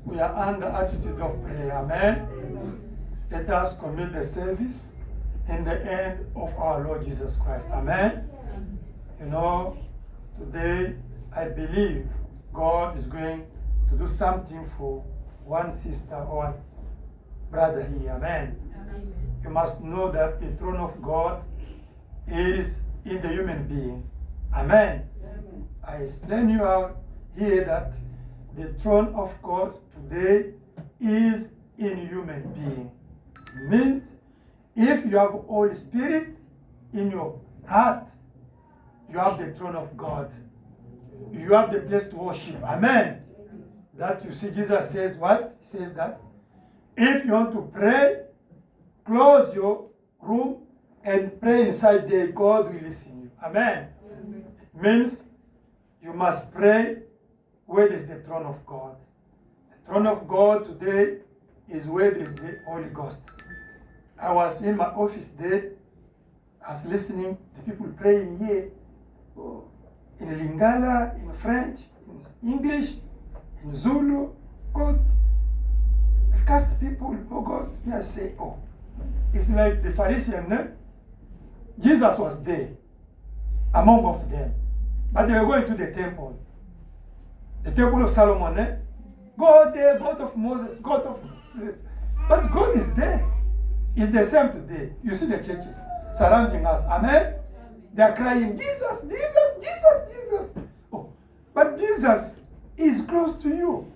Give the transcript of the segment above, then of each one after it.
We are under attitude of prayer. Amen. Let us commit the service in the end of our Lord Jesus Christ. Amen. You know, today I believe God is going to do something for one sister or one brother here. Amen. Amen. must know that the throne of God is in the human being. Amen. Amen. I explain you out here that the throne of God today is in human being. It means if you have Holy Spirit in your heart, you have the throne of God. You have the place to worship. Amen. That you see, Jesus says what? He says that if you want to pray, close your room and pray inside there. God will listen you. Amen. Amen. It means you must pray where there's the throne of God. The throne of God today is where there's the Holy Ghost. I was in my office there. I was listening to people praying here. Oh, in Lingala, in French, in English, in Zulu. God, the cast people, oh God, they say, oh. It's like the Pharisee, eh? Jesus was there, among of them. But they were going to the temple. The temple of Solomon, eh? God there, God of Moses, God of Moses. But God is there. It's the same today. You see the churches surrounding us. Amen? They are crying, Jesus, Jesus, Jesus, Jesus. Oh, but Jesus is close to you.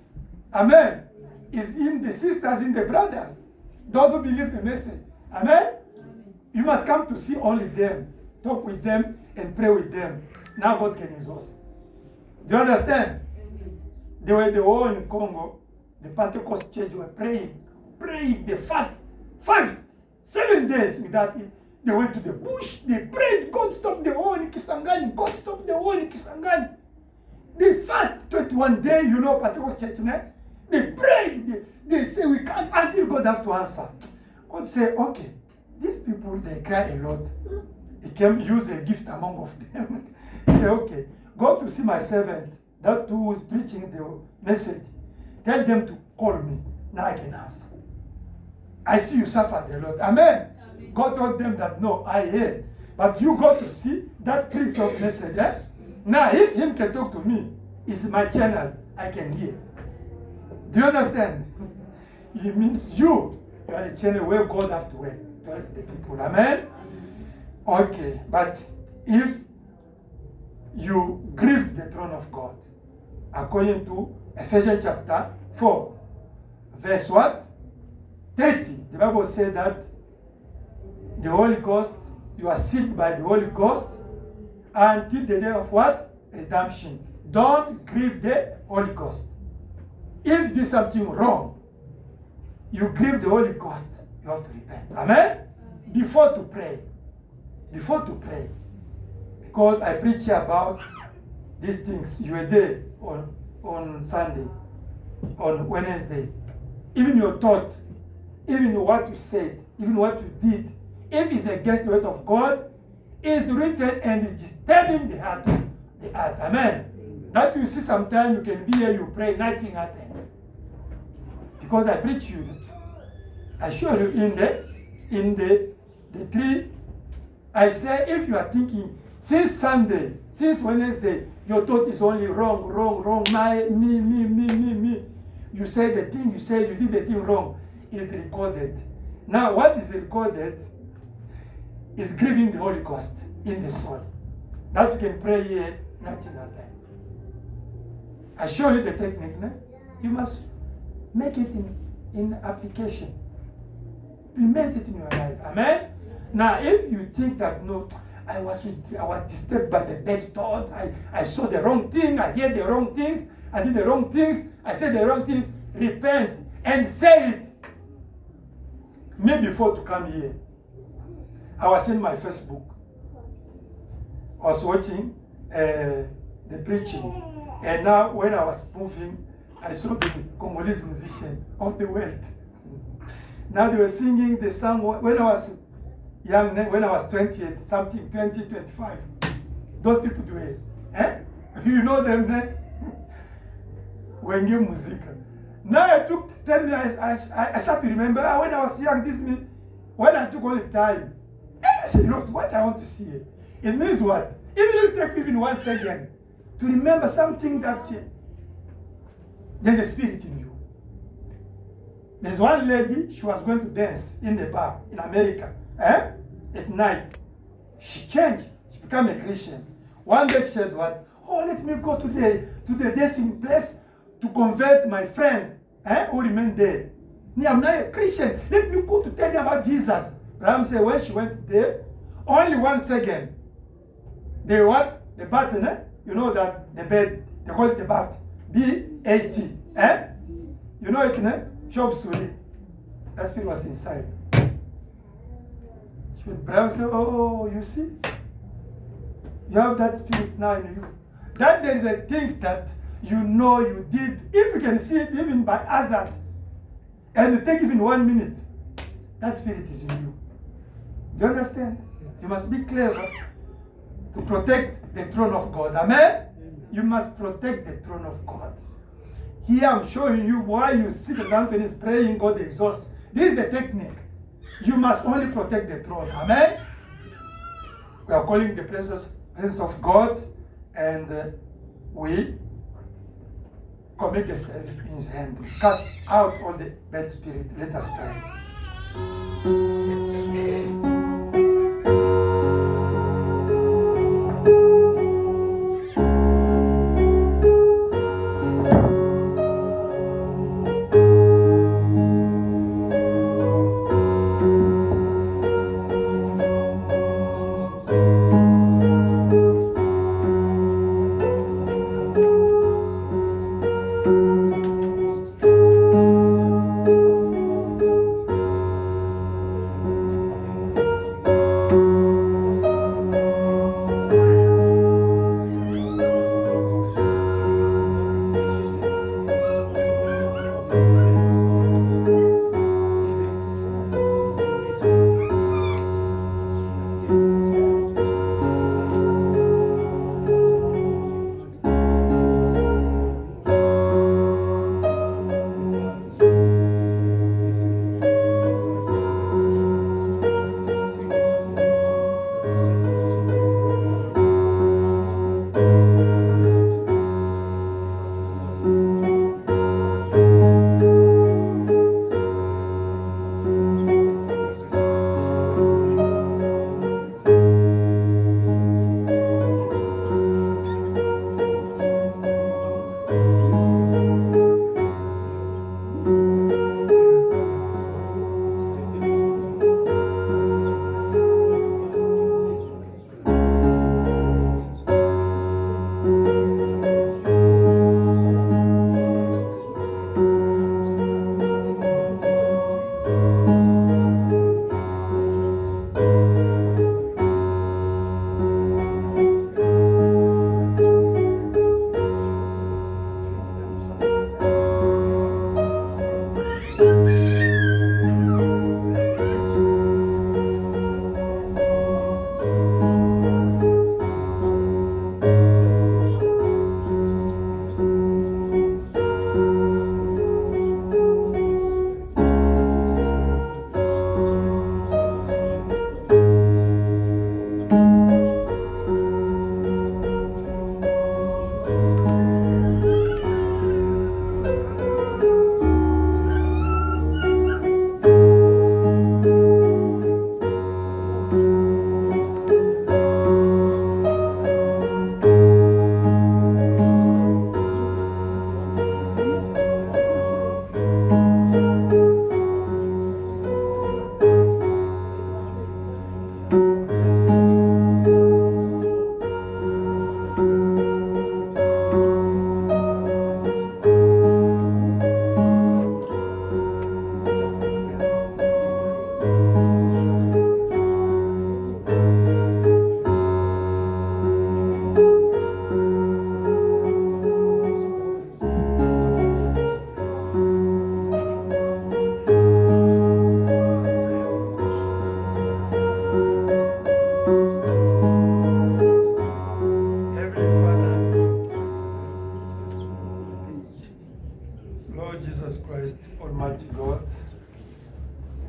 Amen? Is in the sisters, in the brothers. Those who believe the message. Amen? You must come to see only them. Talk with them and pray with them. Now God can exhaust. Do you understand? They were in Congo. The Pentecost church were praying. They fast 7 days without it. They went to the bush. They prayed. God stop the war in Kisangani. God stop the war in Kisangani. They fast 21 days. You know Pentecost church, né? They prayed. They say we can't until God have to answer. God say, okay, these people they cry a lot. He came use a gift among of them. He said, okay, go to see my servant, that who is preaching the message. Tell them to call me. Now I can answer. I see you suffered a lot. Amen. Amen. God told them that, no, I hear. But you go to see that preacher of message. Eh? Now, if him can talk to me, it's my channel. I can hear. Do you understand? It means you are the channel where God has to work to help the people. Amen? Okay, but if you grieve the throne of God, according to Ephesians chapter 4, verse what? 30. The Bible says that the Holy Ghost, you are sealed by the Holy Ghost until the day of what? Redemption. Don't grieve the Holy Ghost. If there's something wrong, you grieve the Holy Ghost, you have to repent. Amen? Before to pray. Before to pray. Because I preach here about these things. You were there on Sunday, on Wednesday. Even your thought, even what you said, even what you did, if it's against the word of God, is written and is disturbing the heart of the earth. Amen. That you see sometimes you can be here, you pray, nothing happens. Because I preach you. I show you in the tree. I say if you are thinking since Sunday, since Wednesday, your thought is only wrong, me. You say the thing, you say you did the thing wrong, is recorded. Now what is recorded is grieving the Holy Ghost in the soul. That you can pray here, nothing happens. I show you the technique, no? You must make it in application. Implement it in your life. Amen? Now, if you think that, no, I was disturbed by the bad thought, I saw the wrong thing, I heard the wrong things, I did the wrong things, I said the wrong things, repent and say it. Me before to come here, I was in my Facebook. I was watching the preaching. And now when I was moving, I saw the Congolese musician of the world. Now they were singing the song when I was young, when I was 20 something, 20, 25. Those people do it. Eh? You know them, eh? Wenge Musica. Now I took 10 years, I start to remember when I was young, when I took all the time. I said, Lord, what I want to see here. It means what? Even if you take even 1 second to remember something that there's a spirit in you. There's one lady, she was going to dance in the bar in America, at night. She changed, she became a Christian. One day she said, what? Oh, let me go to the dancing place to convert my friend who remained there. I'm not a Christian. Let me go to tell you about Jesus. Abraham said when she went there, only 1 second. The what? The button, You know that the bed, they call it the bat. B-A-T. You know it, Chauve souris. That spirit was inside. Abraham said, oh, you see? You have that spirit now in you. That there is the things that you know you did. If you can see it even by hazard, and you take even 1 minute, that spirit is in you. Do you understand? You must be clever to protect the throne of God. Amen? You must protect the throne of God. Here I'm showing you why you sit down when he's praying, God exhausts. This is the technique. You must only protect the throne. Amen? We are calling the presence of God, and we commit the service in his hand. Cast out all the bad spirit. Let us pray.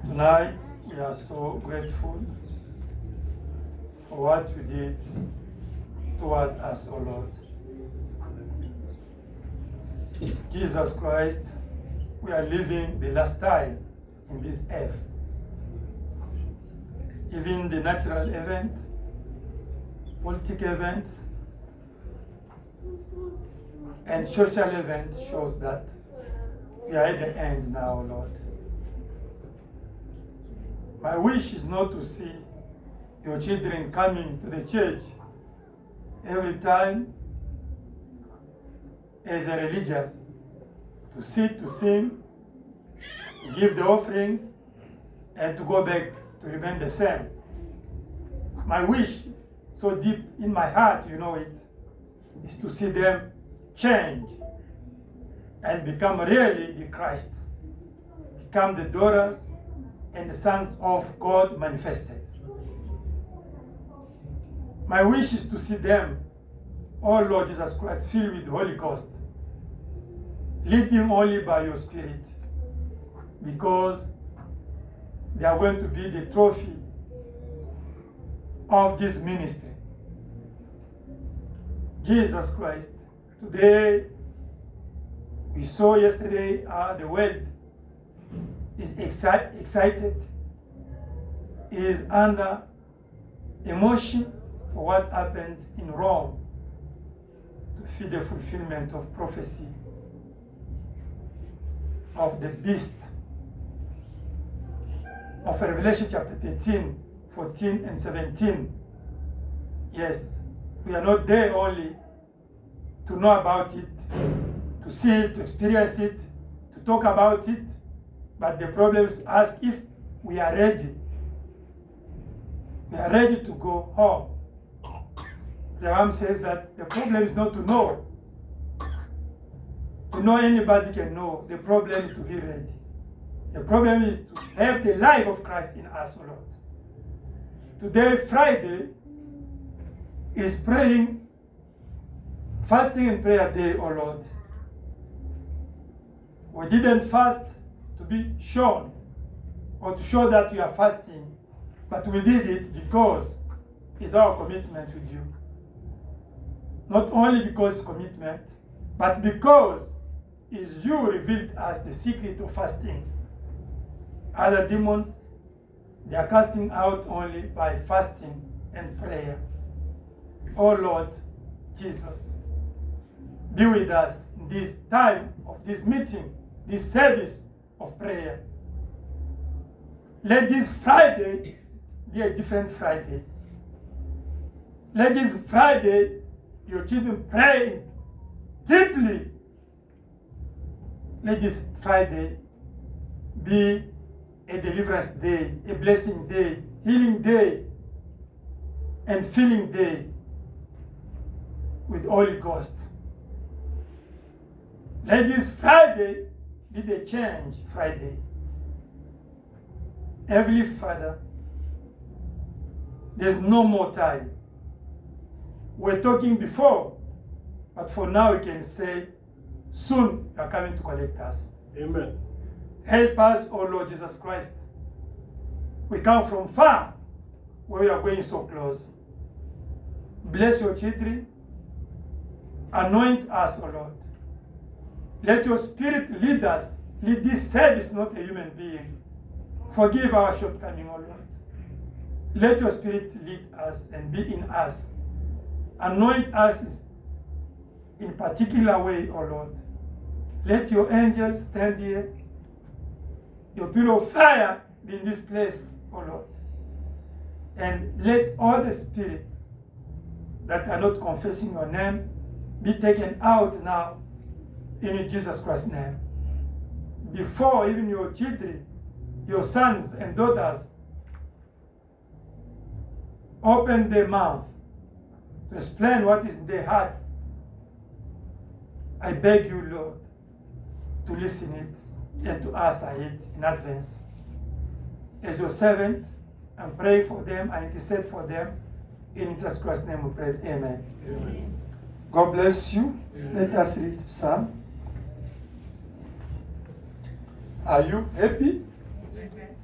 Tonight, we are so grateful for what you did toward us, O Lord. Jesus Christ, we we are living the last time in this earth. Even the natural event, political events, and social events shows that we are at the end now, Lord. My wish is not to see your children coming to the church every time as a religious, to sit, to sing, to give the offerings, and to go back to remain the same. My wish, so deep in my heart, you know it, is to see them change and become really the Christ, become the daughters and the sons of God manifested. My wish is to see them, oh Lord Jesus Christ, filled with the Holy Ghost, leading only by your Spirit, because they are going to be the trophy of this ministry. Jesus Christ, today we saw yesterday the world is excited, is under emotion for what happened in Rome to see the fulfillment of prophecy of the beast of Revelation chapter 13, 14 and 17. Yes, we are not there only to know about it, to see it, to experience it, to talk about it, but the problem is to ask if we are ready. We are ready to go home. The Ram says that the problem is not to know. To know anybody can know. The problem is to be ready. The problem is to have the life of Christ in us, O Lord. Today, Friday, is praying, fasting and prayer day, O Lord. We didn't fast to be shown or to show that we are fasting, but we did it because it's our commitment with you. Not only because commitment, but because it's you revealed us the secret of fasting. Other demons, they are casting out only by fasting and prayer. Oh Lord Jesus, be with us in this time of this meeting, this service of prayer. Let this Friday be a different Friday. Let this Friday, your children pray deeply. Let this Friday be a deliverance day, a blessing day, healing day, and filling day with Holy Ghost. Let this Friday be the change Friday. Heavenly Father, there's no more time. We're talking before, but for now we can say, soon you are coming to collect us. Amen. Help us, O Lord Jesus Christ. We come from far, where we are going so close. Bless your children. Anoint us, O Lord. Let your Spirit lead us. Lead this service, not a human being. Forgive our shortcoming, O Lord. Let your Spirit lead us and be in us. Anoint us in particular way, O Lord. Let your angels stand here. Your pillar of fire be in this place, O Lord. And let all the spirits that are not confessing your name be taken out now in Jesus Christ's name. Before even your children, your sons and daughters open their mouth to explain what is in their hearts, I beg you, Lord, to listen it and to answer it in advance. As your servant, I'm praying for them, I intercede for them. In Jesus Christ's name we pray. Amen. Amen. God bless you. Amen. Let us read Psalm. Are you happy? Amen.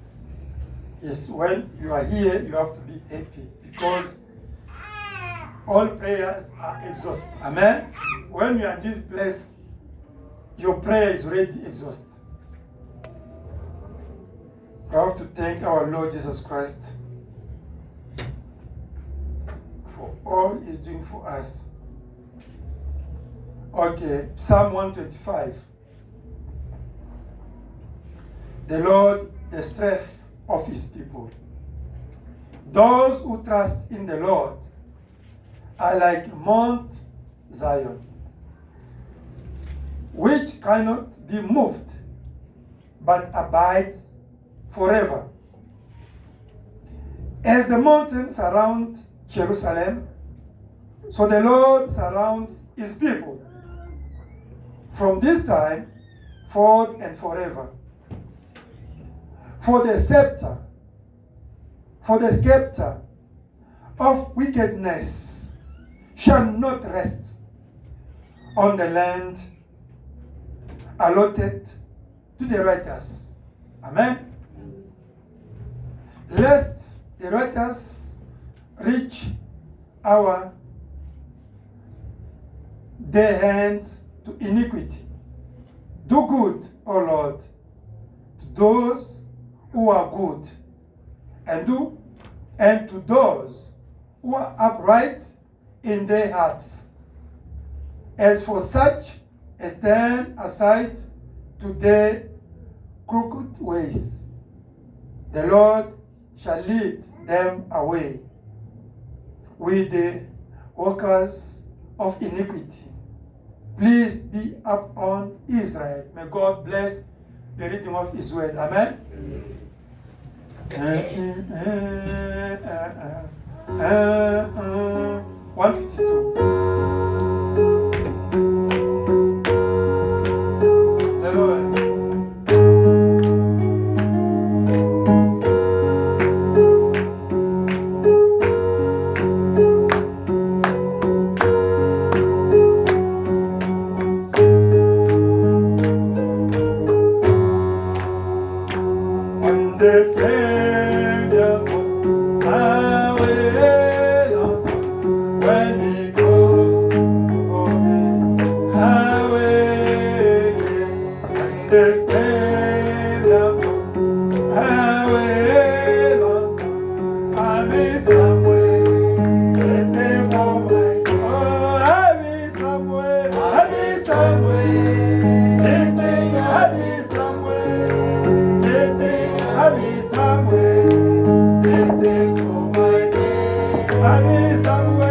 Yes, when you are here, you have to be happy because all prayers are exhausted. Amen? When you are in this place, your prayer is already exhausted. We have to thank our Lord Jesus Christ for all He's doing for us. Okay, Psalm 125. The Lord, the strength of His people. Those who trust in the Lord are like Mount Zion, which cannot be moved, but abides forever. As the mountains surround Jerusalem, so the Lord surrounds His people from this time forth and forever. For the scepter of wickedness shall not rest on the land allotted to the righteous. Amen. Lest the righteous reach their hands to iniquity. Do good, O Lord, to those who are good, and to those who are upright in their hearts. As for such as turn aside to their crooked ways, the Lord shall lead them away with the workers of iniquity. Please be upon Israel. May God bless the reading of His word. Amen. 152. Somewhere,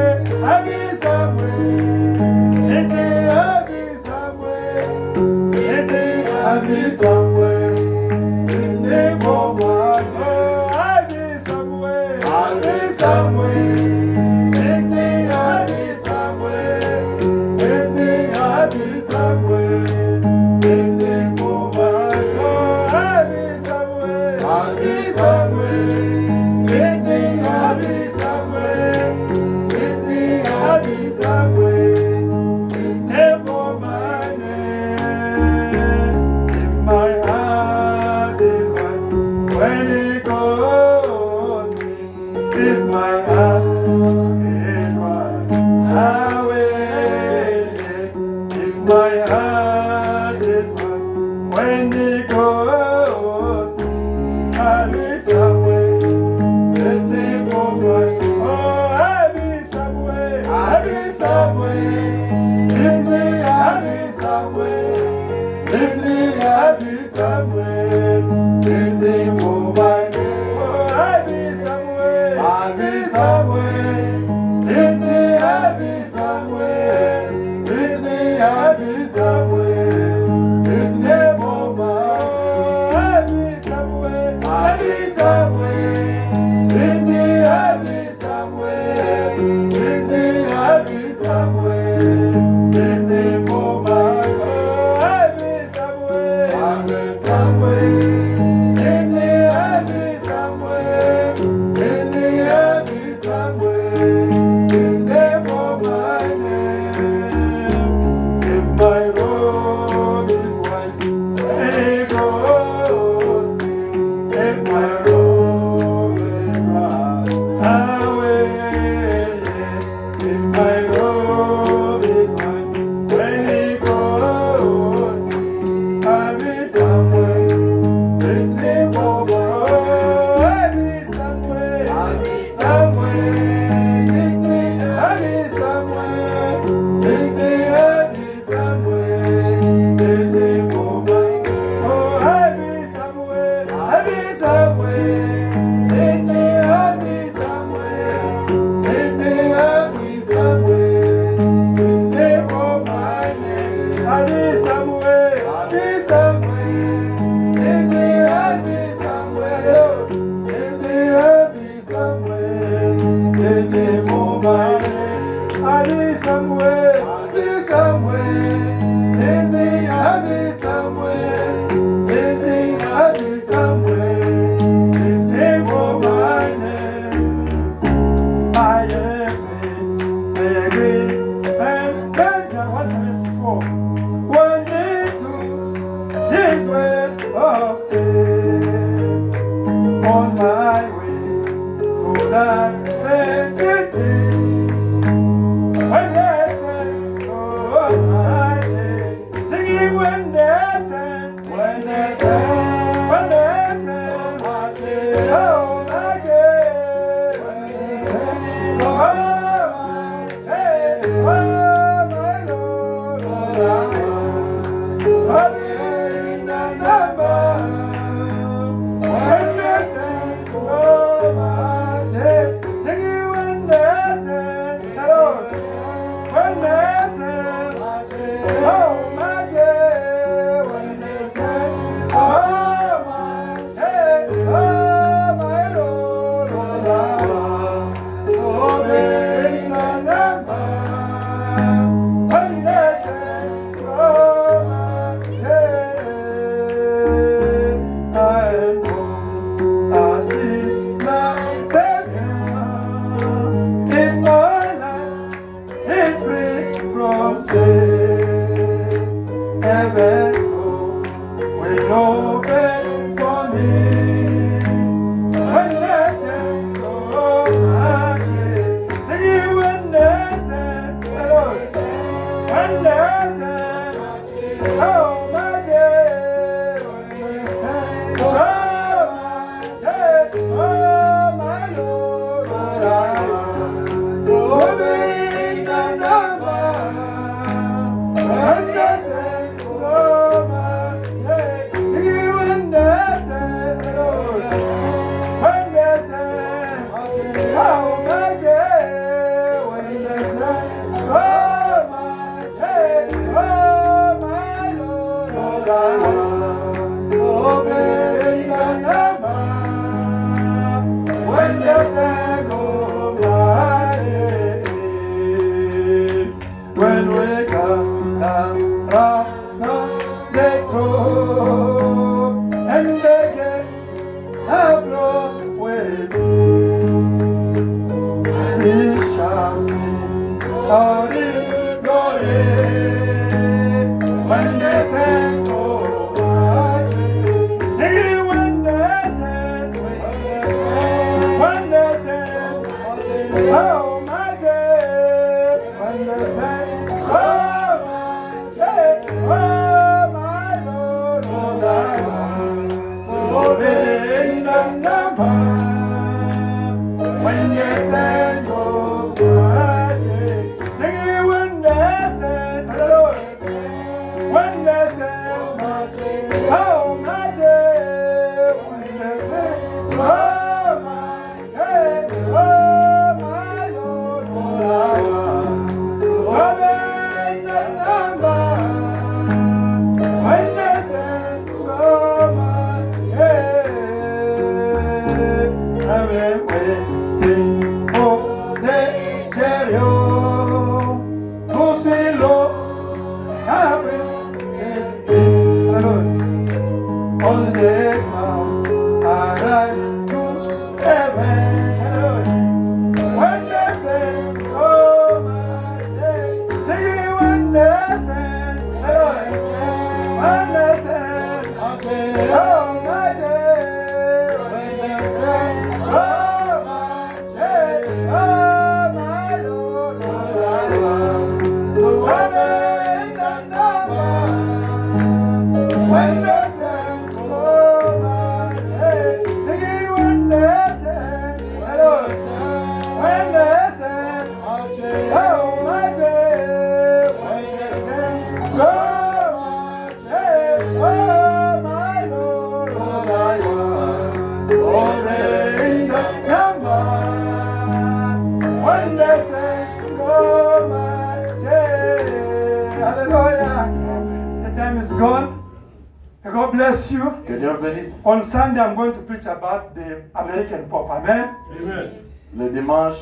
God bless you. Que Dieu bénisse. On Sunday, I'm going to preach about the American pop. Amen. Amen. Le dimanche,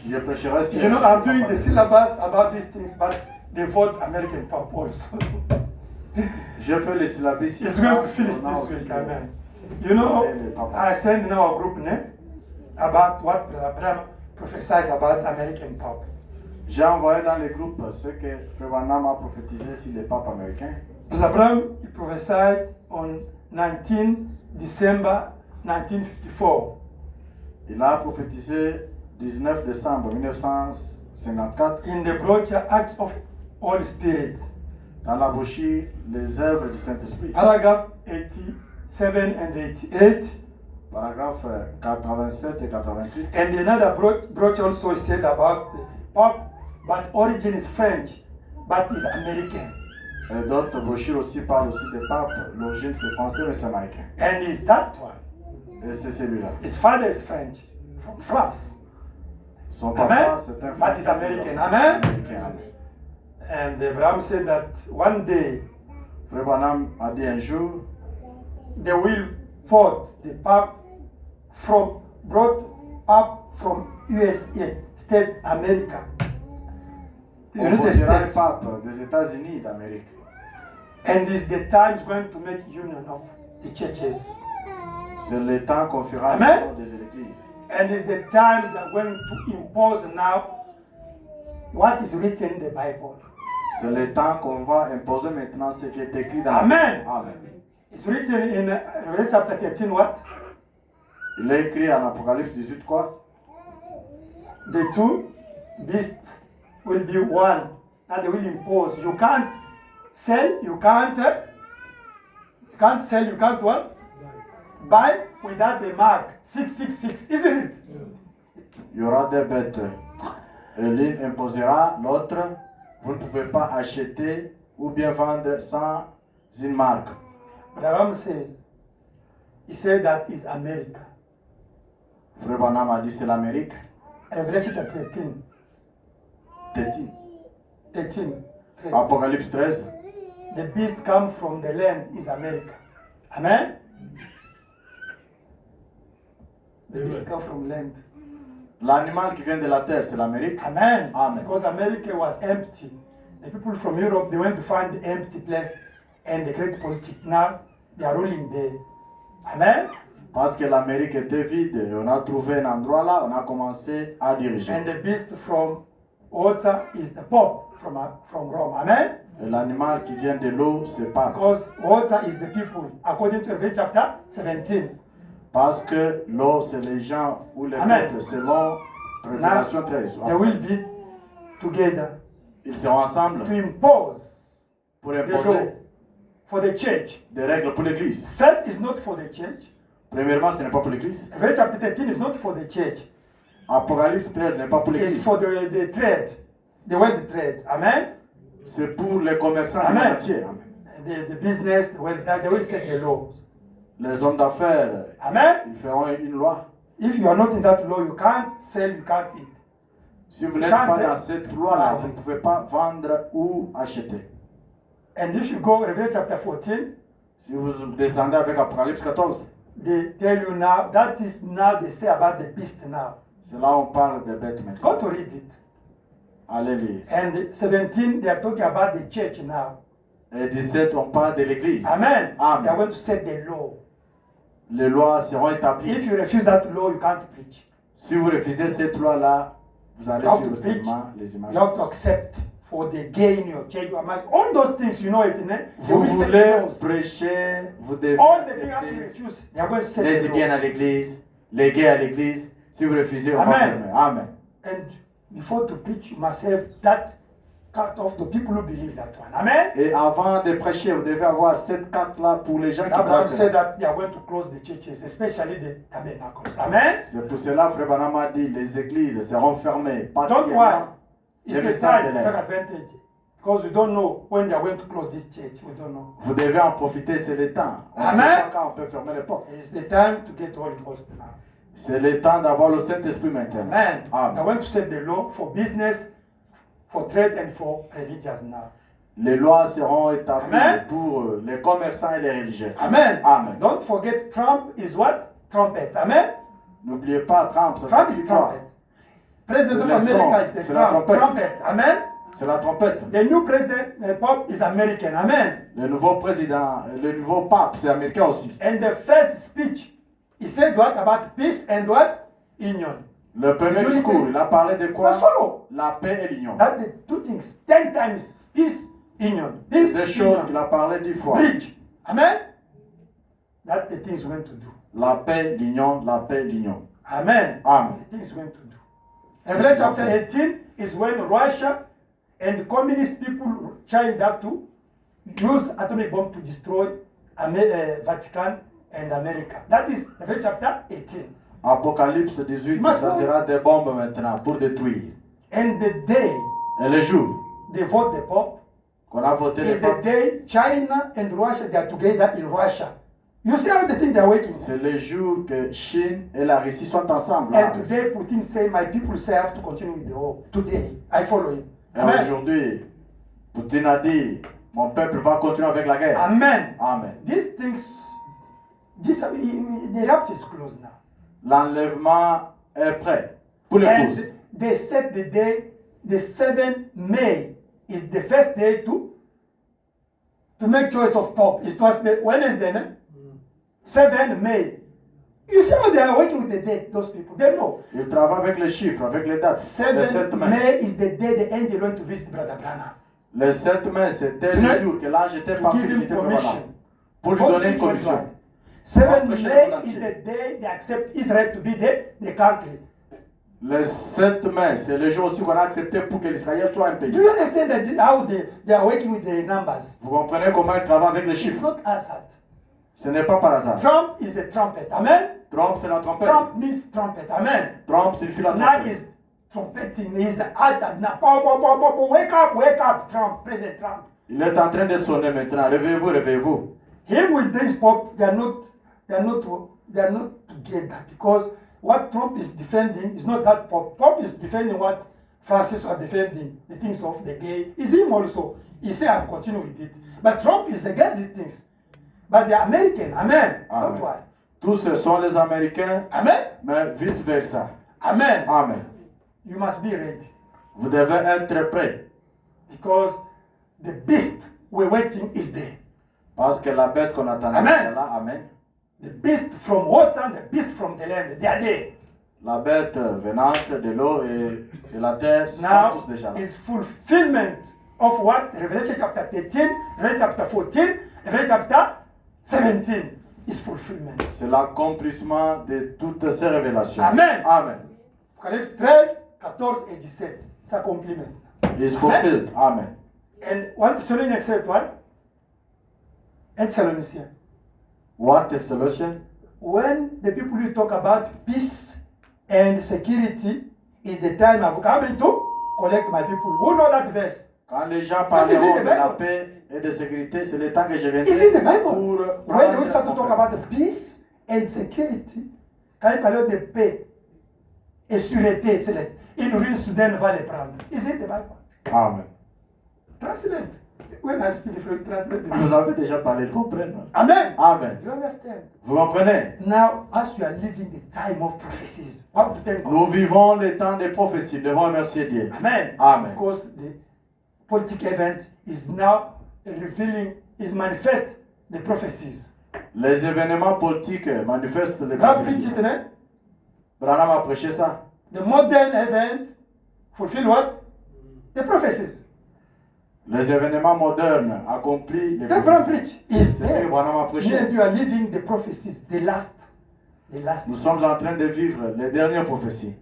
je prêcherai sur... You know, I'm doing the syllabus about these things, but they vote American pop also. Je fais les syllabes ici. It's going to finish this week. Amen. You know, I sent in our group name about what Abraham prophesied about American pop. J'ai envoyé dans les groupes ce que Frère Branham a prophétisé sur les papes américains. Abraham prophesied on 19 December 1954. Il a prophétisé 19 décembre 1954 in the brochure Acts of Holy Spirit, dans la brochure Les œuvres du Saint-Esprit. paragraph 87 and 88. Paragraphe 87 et 88. And another brochure also said about the Pope, but origin is French, but is American. Et d'autres brochures aussi parlent aussi des papes. L'origine c'est français mais c'est américain. And is that one. Et c'est celui-là. His father is French, from France. Son Amen. papa c'est un But is American. Amen. Américain. And Abraham said that one day Frère Branham a dit un jour, they will vote the Pope brought up from USA, State America. on United votera le States. pape des États-Unis d'Amérique. And is the time is going to make union of the churches. C'est le temps qu'on fera Amen. l'union des églises. And is the time they're going to impose now what is written in the Bible. C'est le temps qu'on va imposer maintenant ce qui est écrit dans Amen. Amen. It's written in Revelation chapter 13 what? Il est écrit en Apocalypse 18 quoi? The two beasts will be one. That they will impose. You can't sell, you can't sell, you can't what? Buy without the mark 666, isn't it? Il y aura des bêtes. Et l'une imposera l'autre. Vous ne pouvez pas acheter ou bien vendre sans une marque. But Abraham says, he said that is America. Frère Branham a dit c'est l'Amérique. Revelation chapter 13. 13. Apocalypse 13. The beast come from the land is America. Amen? The beast come from land. L'animal qui vient de la terre, c'est l'Amérique. Amen. Amen. Because America was empty. The people from Europe, they went to find the empty place and the great politics. Now they are ruling there. Amen? Parce que l'Amérique était vide. Et on a trouvé un endroit là, on a commencé à diriger. And the beast from water is the Pope from Rome. Amen? Et l'animal qui vient de l'eau, c'est pas. Because water is the people, according to Revelation chapter 17. Parce que l'eau, c'est les gens ou les Amen. peuples, selon Now, Révélation 13. they will be together Ils seront ensemble to impose pour the law imposer for the church. des règles pour l'Église. First is not for the church. Premièrement, ce n'est pas pour l'Église. Revelation chapter 13 is not for the church. Apocalypse 13 n'est pas pour It's l'Église. for the trade, the world trade. Amen? C'est pour les commerçants du Amen. monde entier. Amen. The business, the world, they will set the laws. Les hommes d'affaires, Amen? ils feront une loi. If you are not in that law, you can't sell, you can't eat. Si vous n'êtes Quand pas est- dans cette loi-là, vous ne pouvez pas vendre ou acheter. And if you go Revelation chapter 14, Si vous descendez avec Apocalypse 14, they tell you now, that is now they say about the beast now. c'est là où on parle des bêtes Go maintenant. to read it. Allez lire. And 17, they are talking about the church now. Et 17, on parle de l'Église. Amen. Amen. They are going to set the law. Les lois seront établies. If you refuse that law, you can't preach. Si vous refusez cette loi-là, vous allez You have suivre to preach. seulement les images. You have to accept for the gain your church, your marriage. All those things, you know it, they Vous will set the voulez laws. prêcher, vous devez All the things as you accepter refuse, they are going to set les the lesbiennes law. à l'église, les gays à l'église. Si vous refusez, on va Amen. fermer. Amen. And before to preach, you must have that cut off the people who believe that one. Amen. Et avant de prêcher, vous devez avoir cette carte-là pour les gens qui Abraham croient. said that they are going to close the churches, especially the tabernacles. Amen. C'est pour cela, Frère Branham a dit, les églises seront fermées. Don't particulièrement worry. It's les the messages time de to take l'air. advantage. Because we don't know when they are going to close this church. We don't know. Vous devez en profiter, c'est le temps. On ne sait Amen. pas quand on peut fermer les portes. It's the time to get Holy Ghost now. C'est le temps d'avoir le Saint-Esprit maintenant. Amen. Amen. I want to set the law for business, for trade, and for religious now. Les lois seront établies Amen. pour les commerçants et les religieux. Amen. Amen. Don't forget, Trump is what? Trumpet. Amen. N'oubliez pas Trump, ça Trump is signifie quoi? trumpet. President of Le son, America is the c'est la Trump. trompette. Trumpet. Amen. C'est la trompette. The new president, the Pope, is American. Amen. Le nouveau président, le nouveau pape, c'est américain aussi. And the first speech, he said what about peace and what? Union. Le premier Did you discours, listen? il a parlé de quoi? Let's follow. La paix et l'union. That the two things, 10 times peace, union. Peace, Des choses union. qu'il a parlé 10 fois. Bridge. Amen. That's the things we're going to do. La paix, l'union, la paix, l'union. Amen. Amen. The things we're going to do. Revelation chapter 18 is when Russia and the communist people China have to use atomic bomb to destroy Vatican and America. That is Revelation chapter 18. Apocalypse 18, Must ça go. sera des bombes maintenant pour détruire. And the day Et le jour they vote the Pope qu'on a voté le is the pape, day China and Russia they are together in Russia. You see how the thing they are working. c'est le jour que Chine et la Russie sont ensemble. And today Putin say my people say I have to continue with the war. Today I follow him. Et Amen. aujourd'hui, Poutine a dit, mon peuple va continuer avec la guerre. Amen. Amen. These things, the rapture is close now. L'enlèvement est prêt pour l'épouse. And they said the day, the 7th May is the first day to make choice of Pope. It was the Wednesday, no? 7th May. You see how they are working with the date, those people. They know. Il travaille avec les chiffres, avec les dates. Le 7 7th mai. May is the day the angel went to visit Brother Branham. Le 7 mai, c'était Amen. le jour que l'ange était To parti give him visiter Branham. permission. Pour lui What donner une which one commission. right? 7th Prêcher le May monde is entier. the day they accept Israel to be the country. Le 7 mai, c'est le jour aussi qu'on a accepté pour que l'Israël soit un pays. Do you understand that how they are working with the numbers? Vous comprenez comment ils travaillent avec les It's chiffres? not Assad. Ce n'est pas par hasard. Trump is a trumpet. Amen. Trump, c'est la trompette. Trump means trumpet. Amen. Trump signifie la Now trompette. is trumpeting. He's the altar now. Wake up, Trump, President Trump. Il est en train de sonner maintenant. Réveillez-vous, réveillez-vous. Him with this pop, they are not together because what Trump is defending is not that pop. Pop is defending what Francis was defending, the things of the gay. Is him also. He said, I'm continuing with it. But Trump is against these things. But the American, amen. Don't Amen. worry. Tous ce sont les Américains, Amen. mais vice-versa. Amen. Amen. You must be ready Vous devez être prêts. because the beast we're waiting is there. Parce que la bête qu'on attendait Amen. est là. Amen. The beast from water, the beast from the land, they are there. La bête venante de l'eau et de la terre sont Now tous déjà là. is fulfillment of what? Revelation chapter 13, Revelation chapter 14, Revelation chapter 17 is fulfillment. C'est l'accomplissement de toutes ces révélations. Amen. Amen. Apocalypse 13, 14 et 17. C'est accompliment. Is fulfilled. Amen. And 1 Thessalonians said what? 1 Thessalonians. 1 Thessalonians. When the people you talk about peace and security is the time I've come to collect my people. Who know that verse? Quand les gens That is in parleront the de la Bible. paix et de sécurité, c'est le temps que je Is viendrai in the Bible. pour When we start to prendre talk about the peace and security, quand il parle de paix et sûreté, c'est une rue soudaine va les prendre. Is it the Bible? Amen. Translate. When I speak, if you translate it. Vous avez déjà parlé, comprenez. Amen. Amen. Do you understand? Vous comprenez? Now, as we are living the time of prophecies, we have to thank Nous God. vivons le temps des prophéties. Nous devons remercier Dieu. Amen. Amen. Because the political event is now revealing, is manifest the prophecies. Les événements politiques manifestent les God preach prophéties. it, eh? Branham a prêché ça. The modern event fulfill what? The prophecies. Les événements modernes accomplissent les That Branham prophéties. preach is C'est ce que there. Branham a Me and prêché. you are living the prophecies, the last. Nous sommes en train de vivre les dernières prophéties.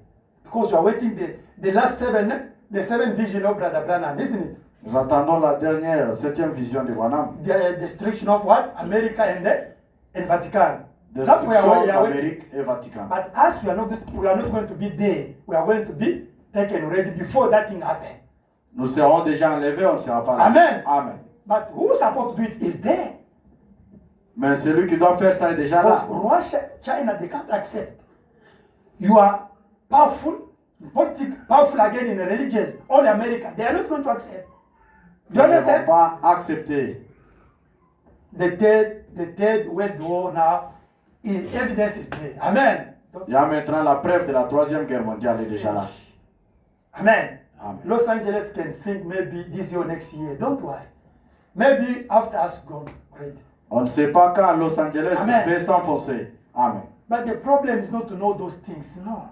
Because you are waiting the last the seven vision of Brother Branham, isn't it? Nous attendons la dernière, septième vision de Branham. The destruction of what? America and Vatican. That's where Destruction we are waiting. Amérique et Vatican. But as we are not going to be there, we are going to be taken already before that thing happen. Nous serons déjà enlevés, on ne sera pas là. Amen. Amen. But who's supposed to do it is there. Mais celui qui doit faire ça est déjà Because là. Russia, China, they can't accept. You are powerful in politics, powerful again in religions. All America, they are not going to accept. Do you Ils ne vont understand? pas accepter. The third World War now, evidence is there. Amen. Il y a maintenant la preuve de la troisième guerre mondiale est déjà là. Amen. Amen. Los Angeles can sing maybe this year or next year. Don't worry. Maybe after us gone already. On ne sait pas quand Los Angeles Amen. peut s'enfoncer. Amen. But the problem is not to know those things. No.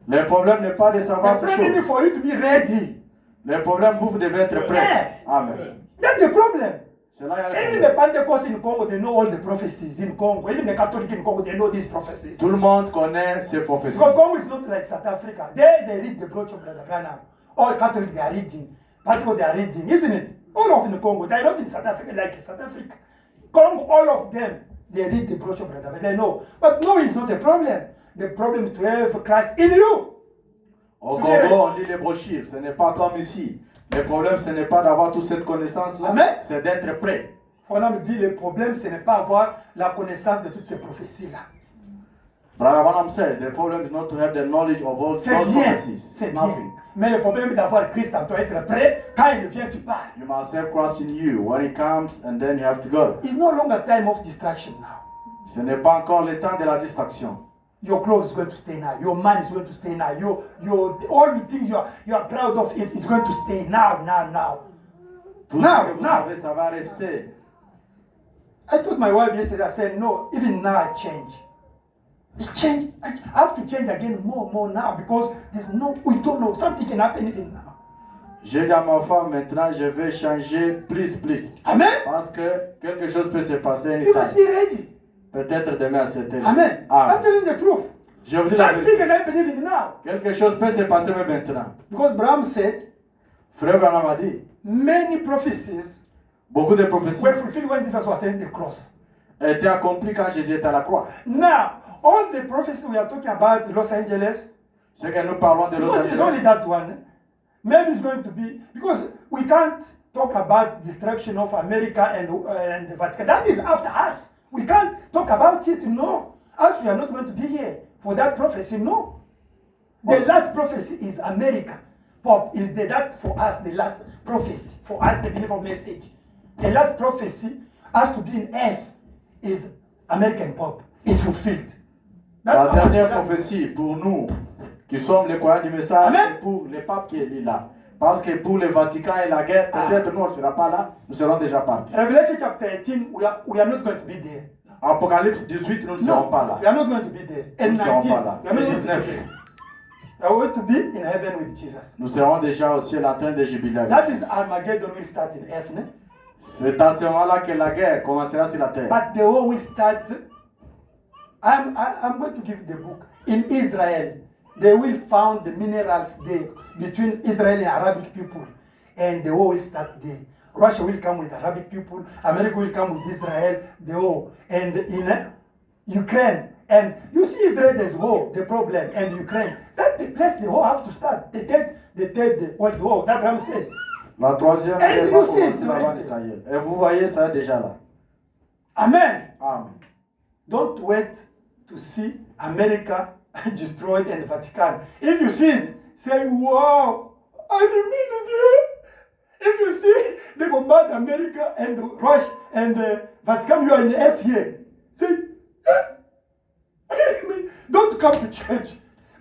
Le problème n'est pas de savoir The ces problem is choses. for you to be ready. Le problème, vous devez être prêt. Amen. That's the problem. C'est là il y a le Even the problème. Pentecost in Congo, they know all the prophecies in Congo. Even the Catholic in Congo, they know these prophecies. Tout le monde connaît ces prophéties. Because Congo is not like South Africa. There they read the brochure of Brother Branham. All Catholic they are reading. Pentecost they are reading, isn't it? All of in Congo. They are not in South Africa like South Africa. Congo, all of them, they read the brochure of Brother Branham. They know. But no, it's not a problem. The problem is to have Christ in you. Au Congo, on lit les brochures. Ce n'est pas comme ici. Le problème, ce n'est pas d'avoir toute cette connaissance-là. Amen. C'est d'être prêt. On me dit le problème, ce n'est pas avoir la connaissance de toutes ces prophéties-là. Brother Branham says the problem is not to have the knowledge of all those C'est bien, prophecies. c'est bien. Nothing. Mais le problème est d'avoir Christ en toi, être prêt. Quand il vient, tu parles. You must have Christ in you when he comes, and then you have to go. It's no longer time of distraction now. Ce n'est pas encore le temps de la distraction. Your clothes is going to stay now. Your man is going to stay now. All the things you are proud of, it is going to stay now. Tout Now, ce que vous now. avez, ça va rester. I told my wife yesterday, I said, no, even now I change. It change. I have to change again more now because we don't know. Something can happen even now. J'ai dit à ma femme, maintenant je vais changer plus. Amen. Parce que quelque chose peut se passer You must anytime. be ready. Peut-être demain à cette heure. Amen. I'm telling the truth. Je vous dis la Something vérité. can happen even now. Quelque chose peut se passer même maintenant. Because Abraham said, Frère Branham a dit, many prophecies beaucoup de prophéties were fulfilled when Jesus was on the cross. étaient accomplies quand Jésus était à la croix. Now, all the prophecies we are talking about Los Angeles, Ce que nous parlons de Los because it's only Angeles, that one, maybe it's going to be, because we can't talk about destruction of America and the Vatican. That is after us. We can't talk about it, no. Us, we are not going to be here for that prophecy, no. The last prophecy is America. Pope is that for us, the last prophecy, for us, the believer message. The last prophecy has to be in earth is American Pope, is fulfilled. That's la our dernière last prophétie pour nous, qui sommes les croyants du message, Amen. c'est pour les papes qui est là. Parce que pour le Vatican et la guerre, peut-être nous on ne sera pas là, nous serons déjà partis. Revelation chapter 18, we are not going to be there. Apocalypse 18, nous ne serons pas là. we are not going to be there. And Nous ne serons 19, pas là. we are not Et going to be 19, there. We are going to be in heaven with Jesus. nous serons déjà au ciel en train de jubiler. avec That Jésus. is Armageddon will start in earth, ne? C'est à ce moment-là que la guerre commencera sur la terre. But the war will start. I'm going to give the book. In Israel, they will found the minerals there between Israel and Arabic people. And the war will start there. Russia will come with Arabic people. America will come with Israel, the war. And in Ukraine. And you see Israel, there's war, the problem. And Ukraine. That's the place the war have to start. The third World War. That Ram says. La troisième And guerre you va see commencer it's avant already- Israël. Et vous voyez ça déjà là. Amen. Amen. Don't wait to see America destroyed and the Vatican. If you see it, say, wow, I remember there. If you see they bombard America and Russia and the Vatican, you are in the F here. Say, don't come to church.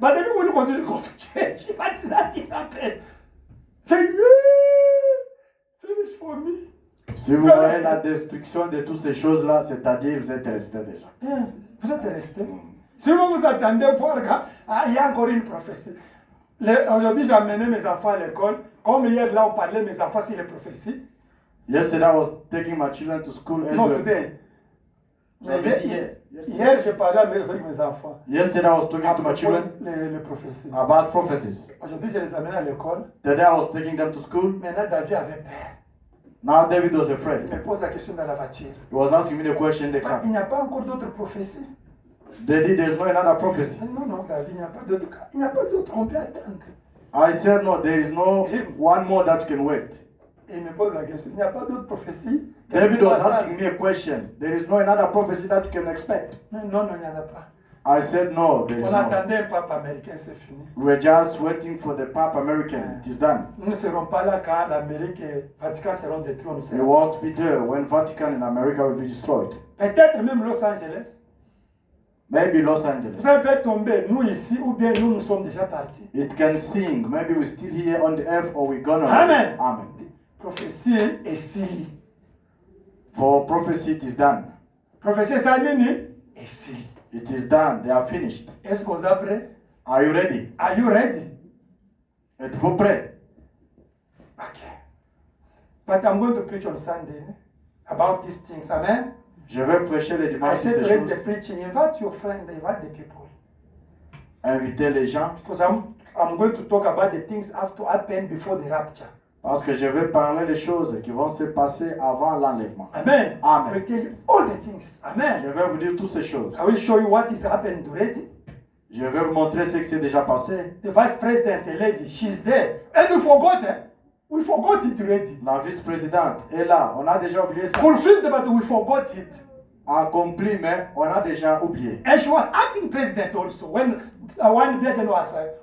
But everyone continue to go to church. But nothing happened. Say, yeah, finish for me. Si vous voyez la destruction de toutes ces choses-là, c'est-à-dire vous êtes resté déjà. Vous êtes resté. Si vous vous attendez voir il y a encore une prophétie. Aujourd'hui, j'ai amené mes enfants à l'école. Comme hier, là, on parlait mes enfants sur les prophéties. Yesterday I was taking my children to school. as Non, well. today. J'avais dit hier. Hier, j'ai parlé avec mes enfants. Yesterday I was talking À to my propos children les prophéties. about prophecies. Aujourd'hui, je les amène à l'école. Today I was taking them to school. Maintenant, David avait peur. Now David was Il afraid. me pose la question dans la voiture. He was asking me the question in the car. Il n'y a pas encore d'autres prophéties. Daddy, there's no another prophecy. Non, David, il n'y a pas d'autres. Il n'y a pas d'autres qu'on peut attendre. I said, no, there is no one more that can wait. Et il me pose la question, il n'y a pas d'autre prophétie? David was asking me a question. There is no another prophecy that you can expect. Non, non, il n'y en a pas. I said, no, there is On no. attendait un pape américain, c'est fini. We're just waiting for the Pope American. It is done. Nous ne serons pas là quand l'Amérique et le Vatican seront détruits. On We sera. won't be there when Vatican and America will be destroyed. Peut-être même Los Angeles. Maybe Los Vous Angeles. savez, peut tomber, nous ici, ou bien nous sommes déjà partis. It can sing. Maybe we're still here on the earth or we're gonna. Amen. Amen. Prophétie est scellée. For prophecy, it is done. Prophétie Salini est scellée. It is done. They are finished. Est-ce qu'on est prêt? Are you ready? Are you ready? Êtes-vous prêts? Okay. But I'm going to preach on Sunday about these things. Amen. Je vais prêcher le I dimanche sur said ces read the choses. preaching. Invite your friend, invite the people. Inviter les gens. Because I'm going to talk about the things have to happen before the rapture. Parce que je vais parler des choses qui vont se passer avant l'enlèvement. Amen. Amen. I will tell you all the things. Je Amen. vais vous dire toutes ces choses. I will show you what is happened already. Je vais vous montrer ce qui s'est déjà passé. The vice president, a lady, she's there. And we forgot her. We forgot it already. La vice-présidente est là. On a déjà oublié ça. Fulfilled, but we forgot it. Accompli, mais on a déjà oublié. And she was acting president also. When Biden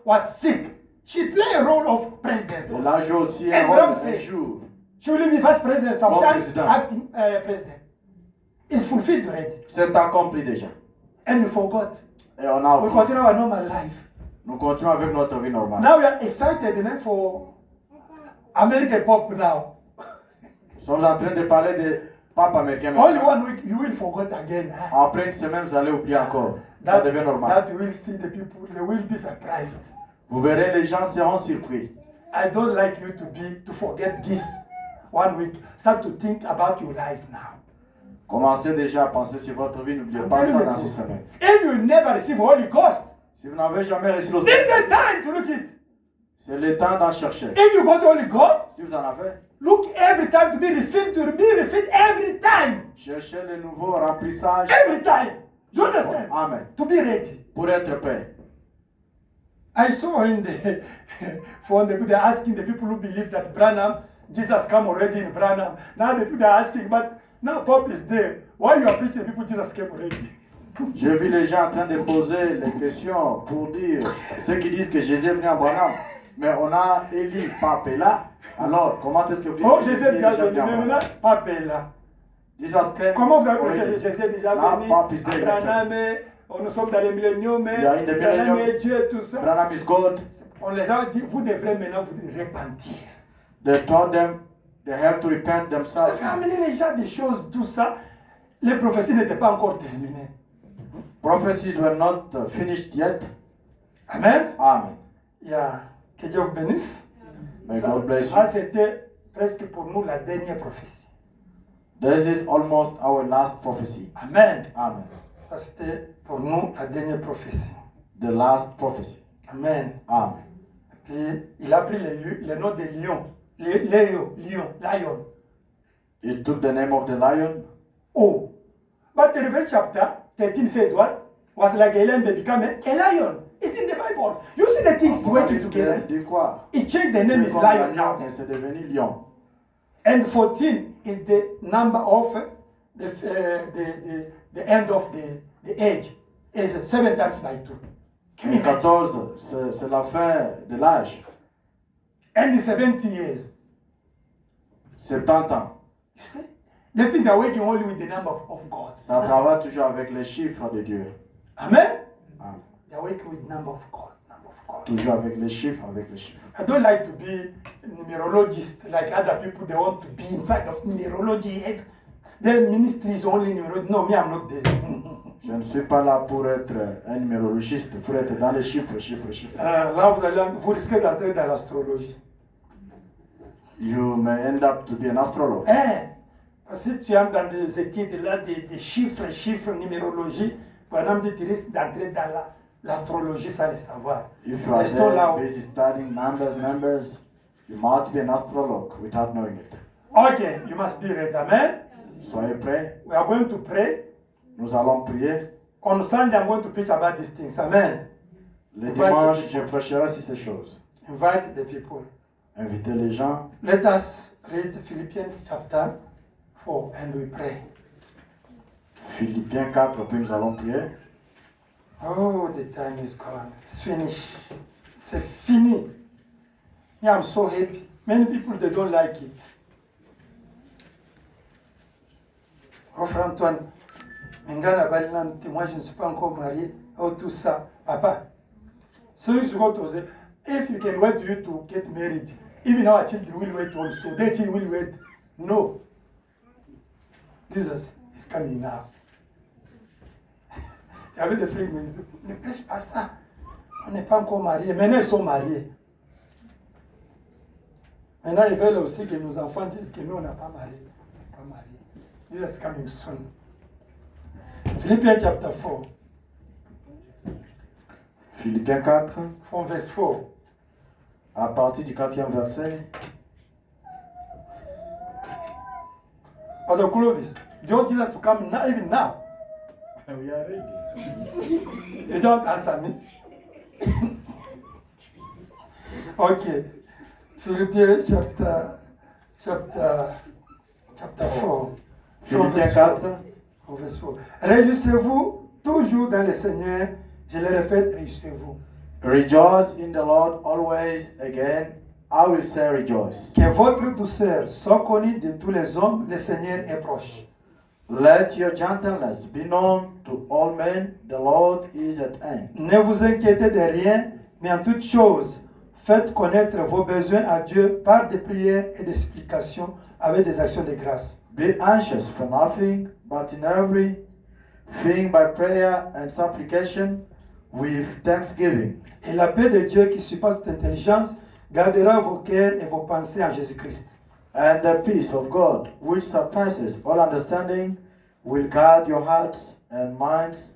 was sick, she played a role of president Elle a also. joué aussi As un rôle Bram un said, jour. she will be vice president sometimes, président. acting president. It's fulfilled already. C'est accompli déjà. And we forgot. Et on a We oublié. continue our normal life. Nous continuons avec notre vie normale. Now we are excited for American pop now. Nous sommes en train de parler de Pape américain. Only maintenant. 1 week you will forget again. Après une semaine, vous allez oublier encore. Ça devient normal. That will see the people, they will be surprised. Vous verrez, les gens seront surpris. I don't like you to forget this 1 week. Start to think about your life now. Commencez déjà à penser sur votre vie. N'oubliez I'm pas ça telling you dans the une truth. semaine. If you never receive Holy Ghost, Si vous n'avez jamais reçu le this is Saint-Esprit, the time to look it. c'est le temps d'en chercher. If you got Holy Ghost, Si vous en avez, look every time to be refilled every time. cherchez le nouveau remplissage. Every time. You understand? Amen. To be ready. Pour être prêt. I saw in the for the they're asking the people who believe that Branham, Jesus come already in Branham. Now the people are asking, but now Pope is there. Why you are preaching the people Jesus came already? J'ai vu les gens en train de poser les questions pour dire ceux qui disent que Jésus est venu à Branham. Mais on a Élie, Pape est là. Alors, comment est-ce que vous dites Oh, que Jésus est est déjà déjà venu, venu à mais Branham? maintenant, Pape est là. Jesus came Comment vous avez already. prêché Jésus est déjà Now, venu? Pope is there. Branham, nous sommes dans les milléniums, Il y a une des Branham milléniums. est Dieu, tout ça. Branham is God. On les a dit, vous devrez maintenant vous repentir. They told them they have to repent Ça themselves. fait amener les gens des choses, tout ça. Les prophéties n'étaient pas encore terminées. Prophecies were not finished yet. Amen. Amen. Yeah. Que Dieu vous bénisse. May Ça, God bless ça, you. c'était presque pour nous la dernière prophétie. This is almost our last prophecy. Amen. Amen. Ça, c'était pour nous la dernière prophétie. The last prophecy. Amen. Amen. Puis, il a pris le nom de lion. Lion. He took the name of the lion. Oh. But the Revelation chapter 13 says what? Was like a lion that became a lion. It's in the Bible. You see the things working together. Dit quoi? It changed the name is Comme lion l'agneau, now. mais c'est devenu lion. And 14 is the number of the end of the age. Is 7 times by 2. Can you Et imagine? 14, c'est la fin de l'âge. And the 70 years. 70 ans. You see? The things are working only with the number of God. Ça travaille toujours avec les chiffres de Dieu. Amen? Amen. They are working with number of God. Number of God. Toujours avec les chiffres, avec les chiffres. I don't like to be a numerologist like other people. They want to be inside of numerology. Their ministry is only numerology. No, me, I'm not there. Je ne suis pas là pour être un numérologiste, pour être dans les chiffres, chiffres, chiffres. Là, vous risquez d'entrer dans l'astrologie. You may end up to be an astrologer. Parce que si tu es dans des études là, des chiffres, numérologie, par exemple, tu risques d'entrer dans l'astrologie sans le savoir. If you are Restons there, là. busy studying numbers, you might be an astrologer without knowing it. Okay, you must be ready. Amen. Soyez prêts, We are going to pray. nous allons prier. On Sunday, I'm going to preach about these things. Amen. Le dimanche, je prêcherai sur ces choses. Invite the people. Invitez les gens. Let us read Philippians chapter 4 and we pray. Philippiens 4, puis nous allons prier. Oh, the time is gone. It's finished. C'est fini. Yeah, I'm so happy. Many people, they don't like it. Oh, frère Antoine, moi je ne suis pas encore marié. Oh, tout ça. Papa, so you should go to say, if you can wait you to get married, even our children will wait also. Their children will wait. No. Jesus is coming now. Il y avait des frères qui me disaient, ne prêche pas ça. On n'est pas encore mariés. Maintenant, ils sont mariés. Maintenant, ils veulent aussi que nos enfants disent que nous, on n'a pas marié. Pas marié. Jesus is coming soon. Philippians chapter 4. Philippiens 4, From verse 4. à partir du 4e verset. Brother Clovis, you want Jesus to come now, even now? We are ready. You don't answer me. Okay. Philippians chapter 4. Philippiens 4, From verse 4. Réjouissez-vous toujours dans le Seigneur. Je le répète, réjouissez-vous. rejoice in the Lord always. Again, I will say rejoice. Que votre douceur soit connue de tous les hommes. Le Seigneur est proche. Let your gentleness be known to all men. The Lord is at hand. Ne vous inquiétez de rien, mais en toutes choses, faites connaître vos besoins à Dieu par des prières et des explications avec des actions de grâce. Be anxious for nothing, but in everything by prayer and supplication with thanksgiving. Et la paix de Dieu qui surpasse toute intelligence gardera vos cœurs et vos pensées en Jésus-Christ. And the peace of God, which surpasses all understanding, will guard your hearts and minds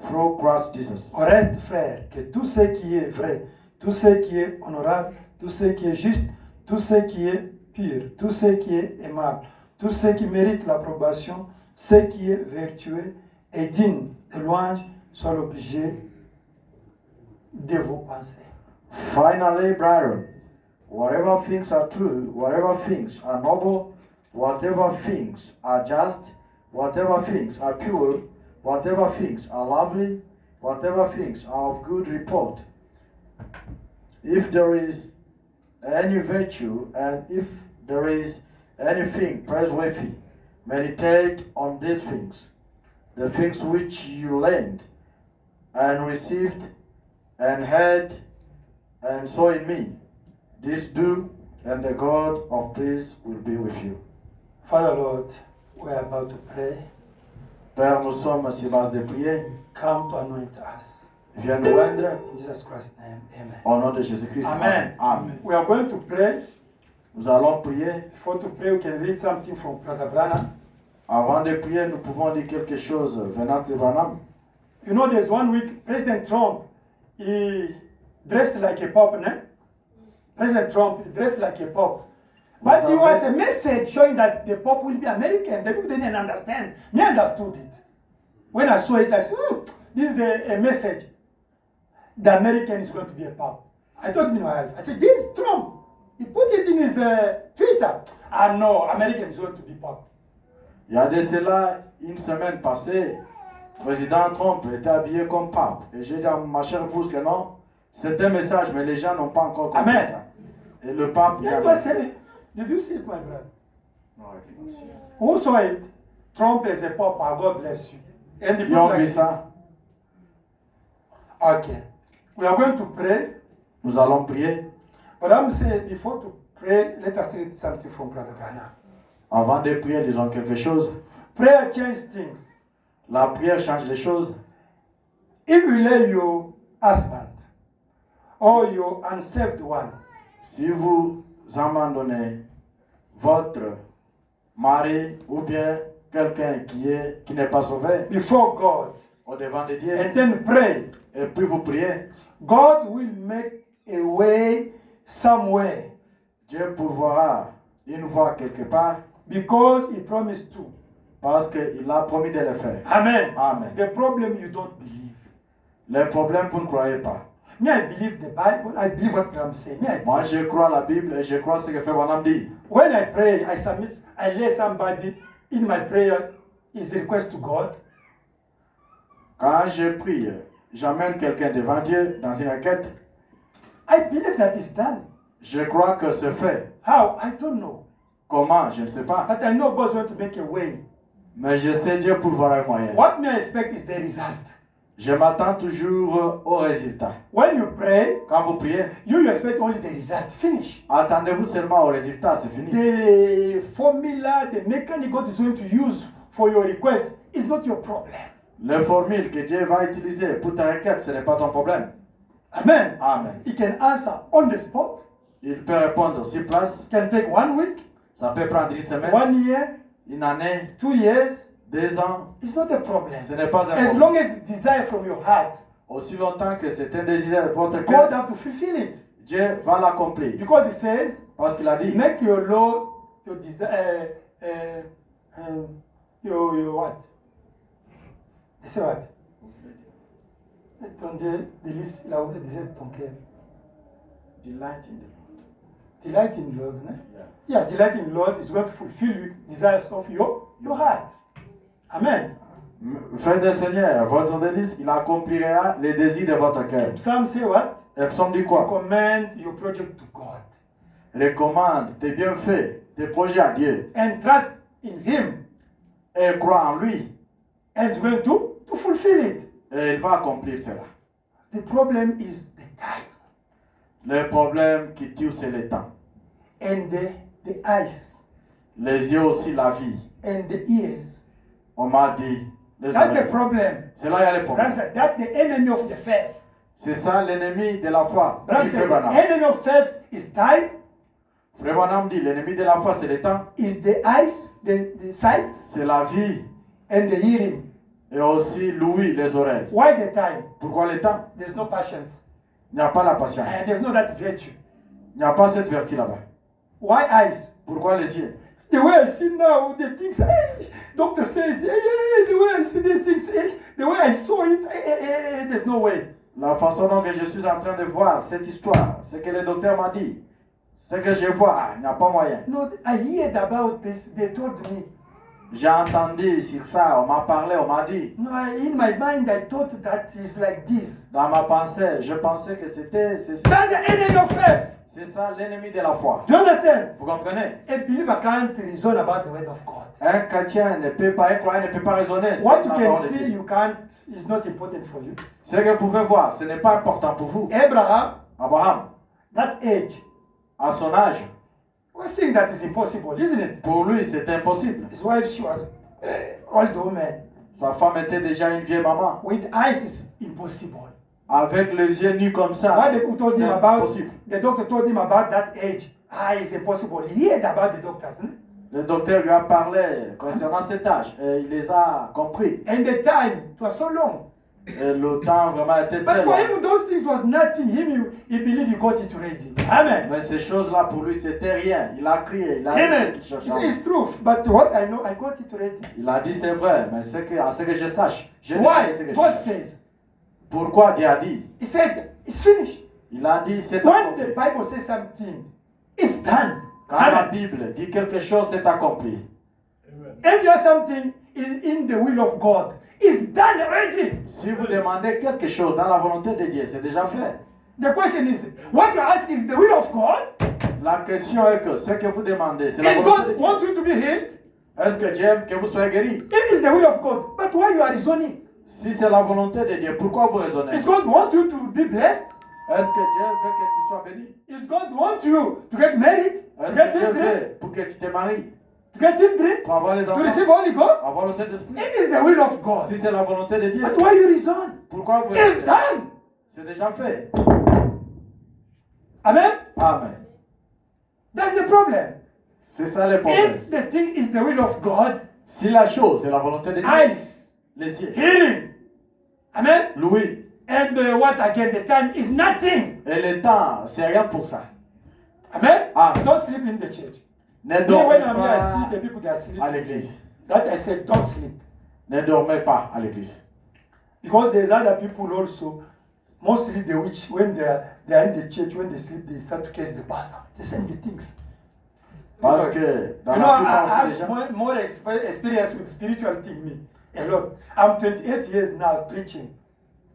through Christ Jesus. Au reste, frères, que tout ce qui est vrai, tout ce qui est honorable, tout ce qui est juste, tout ce qui est pur, tout ce qui est aimable, tout ce qui mérite l'approbation, ce qui est vertueux et digne de louange soit l'objet de vos pensées. Finally, brethren, whatever things are true, whatever things are noble, whatever things are just, whatever things are pure, whatever things are lovely, whatever things are of good report, if there is any virtue and if there is anything praiseworthy, meditate on these things, the things which you learned and received and heard and saw in me. This do, and the God of peace will be with you. Father Lord, we are about to pray. Père, nous sommes sur base de prière. Come to anoint us. Viens nous rendre In Jesus Christ's name, amen. au nom de Jésus-Christ. Amen. Amen. We are going to pray. Nous allons prier. Before to pray, we can read something from Brother Branham. Avant de prier, nous pouvons lire quelque chose venant de Branham. You know, there's one week, President Trump, he dressed like a pop, no? President Trump dressed like a pop. But it was a message showing that the pop will be American. The people didn't understand. Me understood it. When I saw it, I said, this is a message. The American is going to be a pop. I told him, I said, this is Trump. He put it in his Twitter. No, American is going to be pop. Il y a de cela une semaine passée, le président Trump était habillé comme pape. Et j'ai dit à ma chère épouse que non, c'est un message, mais les gens n'ont pas encore compris Amen. ça. Et le pape... That was did you see it, my brother? Non, I didn't see it. Who saw it? Trump is a pop. God bless you. And the Ils ont like vu this. ça. Okay. We are going to pray. Nous allons prier. But I'm saying before to pray, let us read something from Brother Branham. Avant de prier, disons quelque chose. Prayer changes things. La prière change les choses. If you lay your husband or your unsaved one, Si vous abandonnez votre mari ou bien quelqu'un qui n'est pas sauvé before God au devant de Dieu and then pray, et puis vous priez, God will make a way somewhere Dieu pourvoira une voie quelque part because He promised to. parce qu'il a promis de le faire. Amen. Amen. The problem you don't believe. Le problème, vous ne croyez pas. Me, I believe the Bible. I believe what Branham say. Me, Moi, je crois la Bible et je crois ce que Frère Branham dit. when I pray, I lay somebody in my prayer is request to God. Quand je prie, j'amène quelqu'un devant Dieu dans une requête. I believe that is done. Je crois que c'est fait. How? I don't know. Comment? Je ne sais pas. But I know God's going to make a way. Mais je sais Dieu pour voir un moyen. What may I expect is the result. Je m'attends toujours au résultat. When you pray, Quand vous priez, you expect only the result. Finish. attendez-vous seulement au résultat, c'est fini. The formula, the mechanic God is going to use for your request is not your problem. La formule que Dieu va utiliser pour ta requête, ce n'est pas ton problème. Amen. Amen. He can answer on the spot. Il peut répondre sur place. It can take 1 week, Ça peut prendre une semaine, 1 year, une année, 2 years. 2 ans. It's not a problem. Ce n'est pas un As problème. long as it's desire from your heart, Aussi longtemps que c'est un désir de votre God cœur, have to fulfill it. Dieu va l'accomplir. Because He says, Parce qu'il a dit, make your Lord your desire, your what? They say what? Ton délice, là où le désir de ton cœur. delight in the Delight in the Lord, né? Lord. Yeah, delight in the Lord is going to fulfill you desires of your heart. Amen. Frère du Seigneur, votre délice, il accomplira les désirs de votre cœur. Psalm say what? Et psaume dit quoi? Commend your project to God Recommande tes bienfaits, tes projets à Dieu. and trust in Him, Et crois en lui. and He's going to fulfill it. Et il va accomplir cela. The problem is the time Le problème qui tue, c'est le temps. and the eyes Les yeux aussi, la vie. and the ears. On m'a dit. les That's the oreilles. problem. C'est là il y a le Brother problème. said, that's the enemy of the faith. C'est ça l'ennemi de la foi. Brother dit said, Frère the Branham. enemy of faith is time, Frère Branham dit l'ennemi de la foi, c'est le temps, is the eyes, the sight, c'est la vie and the hearing. et aussi l'ouïe, les oreilles. Why the time? Pourquoi le temps? There's no patience. Il n'y a pas la patience. And there's no that virtue. Il n'y a pas cette vertu là-bas. Why eyes? Pourquoi les yeux? The way I see now, the things, doctor says, the way I see these things, the way I saw it, there's no way. La façon dont je suis en train de voir cette histoire, ce que le docteur m'a dit, ce que je vois, il n'y a pas moyen. No, I heard about this, they told me. J'ai entendu sur ça, on m'a parlé, on m'a dit. No, in my mind, I thought that is like this. Dans ma pensée, je pensais que c'était... C'est That's the enemy of faith. ça l'ennemi de la foi. Do you understand? Vous comprenez? A believer can't reason about the word of God. Un chrétien ne peut pas, un croyant ne peut pas raisonner. What sur you la can parole de see, Dieu. you can't, is not important for you. Ce que vous pouvez voir, ce n'est pas important pour vous. Abraham, Abraham, that age, à son âge, we're saying that is impossible, isn't it? pour lui, c'était impossible. His wife, she was old woman. Sa femme était déjà une vieille maman. With eyes, it's impossible. Avec les yeux nus comme ça, What the people told c'est him about, impossible. the doctor told him about that age. It's impossible. He heard about the doctors. Le docteur lui a parlé concernant cet âge et il les a compris. And the time, it was so long. Et le temps vraiment était But très for long. him, those things was nothing. He believed he got it ready. Amen. Mais ces choses-là, pour lui, c'était rien. Il a crié, il a Amen. dit ce He qu'il said, cherchait. it's true. But what I know, I got it ready. Il a dit c'est vrai, mais à ce que je sache, j'ai Why? déjà ce que je God cherche. says. Pourquoi Dieu a dit? He said, it's finished. Il a dit c'est When the accompli. Bible says something, it's done. Quand la Amen. Bible dit quelque chose, c'est accompli. If you have something in the will of God, it's done already. Si vous demandez quelque chose dans la volonté de Dieu, c'est déjà fait. The question is, what you ask is the will of God? La question est que ce que vous demandez, c'est la Is volonté de God Dieu. want you to be healed? Est-ce que Dieu aime que vous soyez guéri? If it's the will of God, but why you are reasoning? Si c'est la volonté de Dieu, pourquoi vous raisonnez? Is God want you to be blessed? Est-ce que Dieu veut que tu sois béni? Is God want you to get married? To Est-ce get que Dieu children? veut pour que tu te maries? To get children? Pour avoir les To enfants? receive Holy Ghost? Avoir le Saint-Esprit? If it's the will of God, Si c'est la volonté de Dieu, but why you reason? pourquoi vous It's raisonnez? done. C'est déjà fait. Amen? Amen. That's the problem. C'est ça le problème. If the thing is the will of God, Si la chose, c'est la volonté de Dieu, eyes, les yeux, hearing, amen? l'ouïe And what again? The time is nothing. et le temps, c'est rien pour ça. Amen? Amen. Don't sleep in the church. Ne Me, dormez when I'm here, I pas see the people that sleep. à l'église. That I said, don't sleep. Ne dormez pas à l'église. Because there's other people also, Mostly the witch, when they are in the church, when they sleep, they start to curse the pastor. They send the things. Parce que dans You know, la I plupart des have gens, more experience with spiritual thing, me. A lot. I'm 28 years now preaching.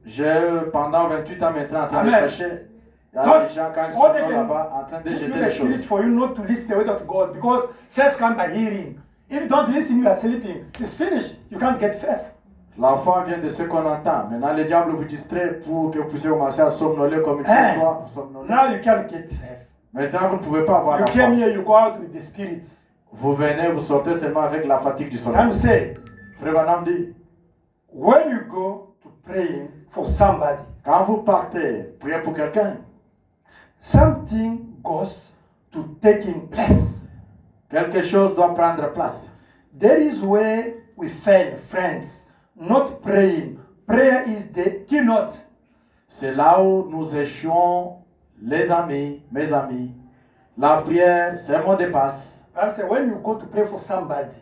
j'ai pendant 28 ans maintenant en train de Amen. prêcher. Il y a God, des gens quand ils God sont can là-bas en train de put jeter you des the spirit choses. for you not to listen to the word of God because faith comes by hearing. If you don't listen, you are sleeping. It's finished. You can't get faith. La foi vient de ce qu'on entend. Maintenant, le diable vous distrait pour que vous puissiez commencer à somnoler comme il Eh, faut pour somnoler. Now you can't get faith. Maintenant, vous ne pouvez pas avoir You la foi. came here, you go out with the spirits. Vous venez, vous sortez seulement avec la fatigue du sommeil. I'm saying, Frère Branham dit, when you go to praying for somebody, quand vous partez, prier pour quelqu'un, something goes to taking place. quelque chose doit prendre place. There is where we fail, friends. Not praying. Prayer is the keynote. C'est là où nous échouons, les amis, mes amis. La prière, c'est un mot de passe. I'm saying, when you go to pray for somebody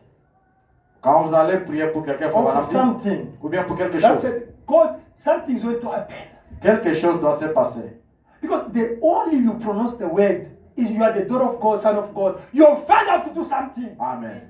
Quand vous allez prier pour quelqu'un, or for Branham dit, something, ou bien pour quelque that's chose, it. God, something is going to happen. quelque chose doit se passer. Because the only you pronounce the word is you are the daughter of God, son of God. Your father have to do something. Amen.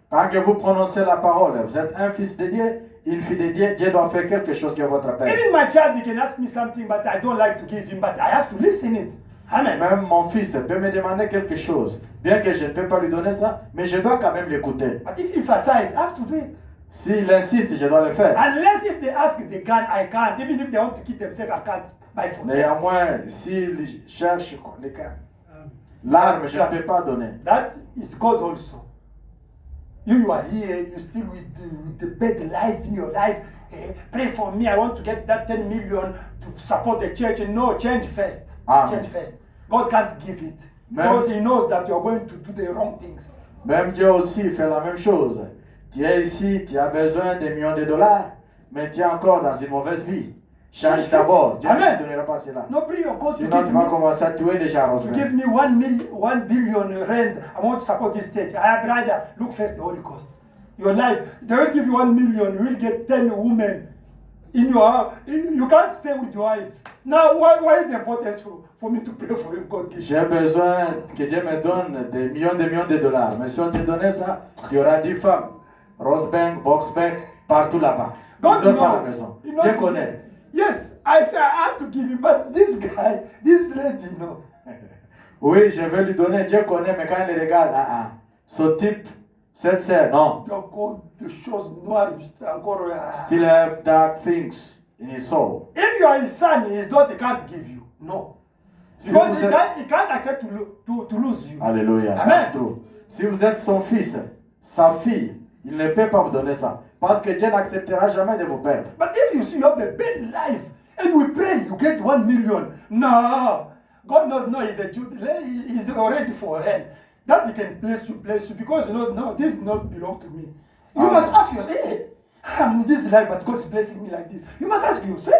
Quand que vous prononcez la parole, vous êtes un fils de Dieu, une fille de Dieu, Dieu doit faire quelque chose qui est votre père. Even my child, he can ask me something, but I don't like to give him, but I have to listen it. Amen. Même mon fils peut me demander quelque chose, bien que je ne peux pas lui donner ça, mais je dois quand même l'écouter. But if he emphasizes, I have to do it. S'il insiste, je dois le faire. Unless if they ask the gun, I can't. Even if they want to keep themselves, I can't buy for them. Néanmoins, s'il cherche les cas, l'arme, je ne peux pas donner. That is God also. You are here, you still with the bad life in your life. Pray for me, I want to get that 10 million to support the church. No, change first. Amen. Change first. God can't give it. Because he knows that you are going to do the wrong things. Même Dieu aussi fait la même chose. Tu es ici, tu as besoin de millions de dollars, mais tu es encore dans une mauvaise vie. Change d'abord. Dieu ne Amen. te donnera pas cela. No, pray your God to Sinon, tu give vas me, commencer à tuer déjà to give Rosemary. me 1 billion rand. I want to support this state. I rather look first the Holy Ghost. Your life, they will give you 1 million. You will get 10 women in your house. You can't stay with your wife. Now, why the importance for me to pray for you, God? Give you? J'ai besoin que Dieu me donne des millions de dollars. Mais si on te donnait ça, tu auras 10 femmes. Rosebank, Boxbank, partout là-bas. God Donne pas la knows. maison. He knows Dieu it. connaît. Yes, I say I have to give him, but this guy, this lady, no. Oui, je vais lui donner. Dieu connaît, mais quand il regarde, ce type, cette sœur, non. Donc, de choses noires, encore. Still have dark things in his soul. If you are his son, his daughter can't give you. No. Si Because vous he can't accept to lose you. Alléluia. Amen. That's true. Si vous êtes son fils, sa fille, il ne peut pas vous donner ça. Parce que Dieu n'acceptera jamais de vous perdre. But if you see you have the bad life and we pray, you get 1 million. No. God knows, no, he's a Jew. He's already for hell. That he can bless you because he knows, no, this does not belong to me. You Amen. must ask yourself, hey, I'm in this life, but God is blessing me like this. You must ask yourself.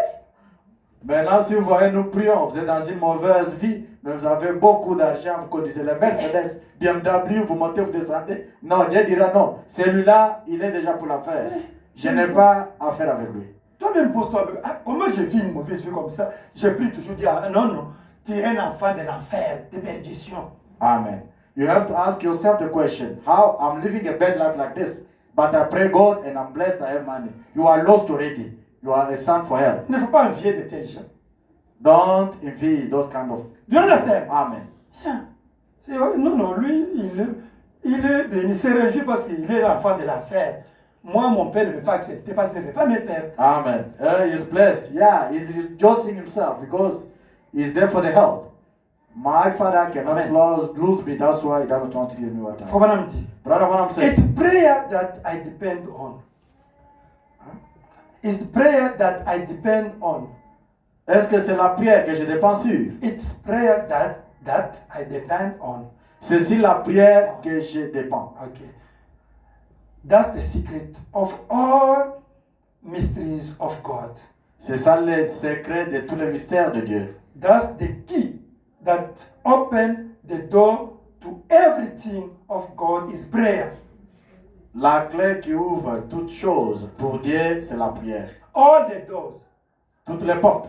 Maintenant, si vous voyez, nous prions, vous êtes dans une mauvaise vie, mais vous avez beaucoup d'argent, vous conduisez les Mercedes, BMW, vous montez, vous descendez. Non, Dieu dira non, celui-là, il est déjà pour l'affaire. Je n'ai pas affaire avec lui. Toi-même, pose-toi, comment j'ai vu une mauvaise vie comme ça? J'ai pris toujours dire, non, non, tu es un enfant de l'enfer, de perdition. Amen. You have to ask yourself the question, how I'm living a bad life like this, but I pray God and I'm blessed, I have money. You are lost already. You are a son for hell. Il ne faut pas envier de tels gens. Don't envy those kind of. Do you understand? Amen. Yeah. Non, non, lui, il est béni, il se réjouit parce qu'il est l'enfant de l'enfer. Moi, mon père ne veut pas accepter parce qu'il ne veut pas me perdre. Amen. He's blessed. Yeah, he's rejoicing himself because he's there for the help. My father cannot lose me. That's why he doesn't want to give me what I Faut want. pas me dire. Brother, what I'm saying. It's prayer that I depend on. It's the prayer that I depend on. Est-ce que c'est la prière que je dépends sur? It's prayer that I depend on. C'est sur la prière que je dépends. Okay. That's the secret of all mysteries of God. C'est ça le secret de tous les mystères de Dieu. That's the key that open the door to everything of God is prayer. La clé qui ouvre toutes choses pour Dieu, c'est la prière. All the doors. Toutes les portes.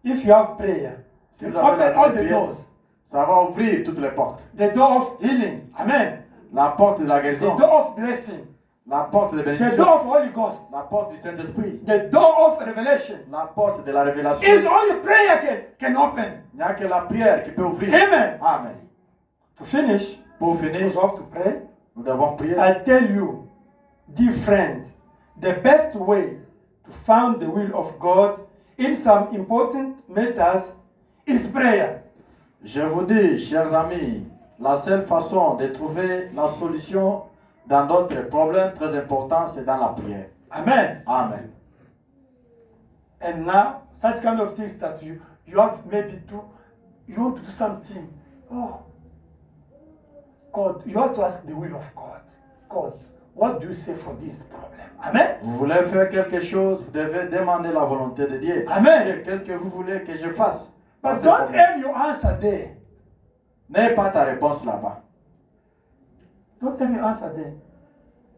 If you have prayer, Si you vous avez open la all the prière, doors. ça va ouvrir toutes les portes. The door of healing. Amen. La porte de la The guérison, door of blessing. la porte de The bénédiction, door of Holy Ghost. la porte du Saint-Esprit, The door of revelation. la porte de la révélation. Is only prayer can open. Il n'y a que la prière qui peut ouvrir. Amen. Amen. To finish, Pour we finir, have to pray. nous devons prier. I tell you, dear friend, the best way to find the will of God in some important matters is prayer. Je vous dis, chers amis, la seule façon de trouver la solution dans d'autres problèmes très importants, c'est dans la prière. Amen. Amen. And now, such kind of things that you have maybe you want to do something. Oh, God, you have to ask the will of God. God, what do you say for this problem? Amen. Vous voulez faire quelque chose, vous devez demander la volonté de Dieu. Amen. Dieu, qu'est-ce que vous voulez que je fasse? dans But ce don't problème? have your answer there. N'aie pas ta réponse là-bas. Don't have your answer there.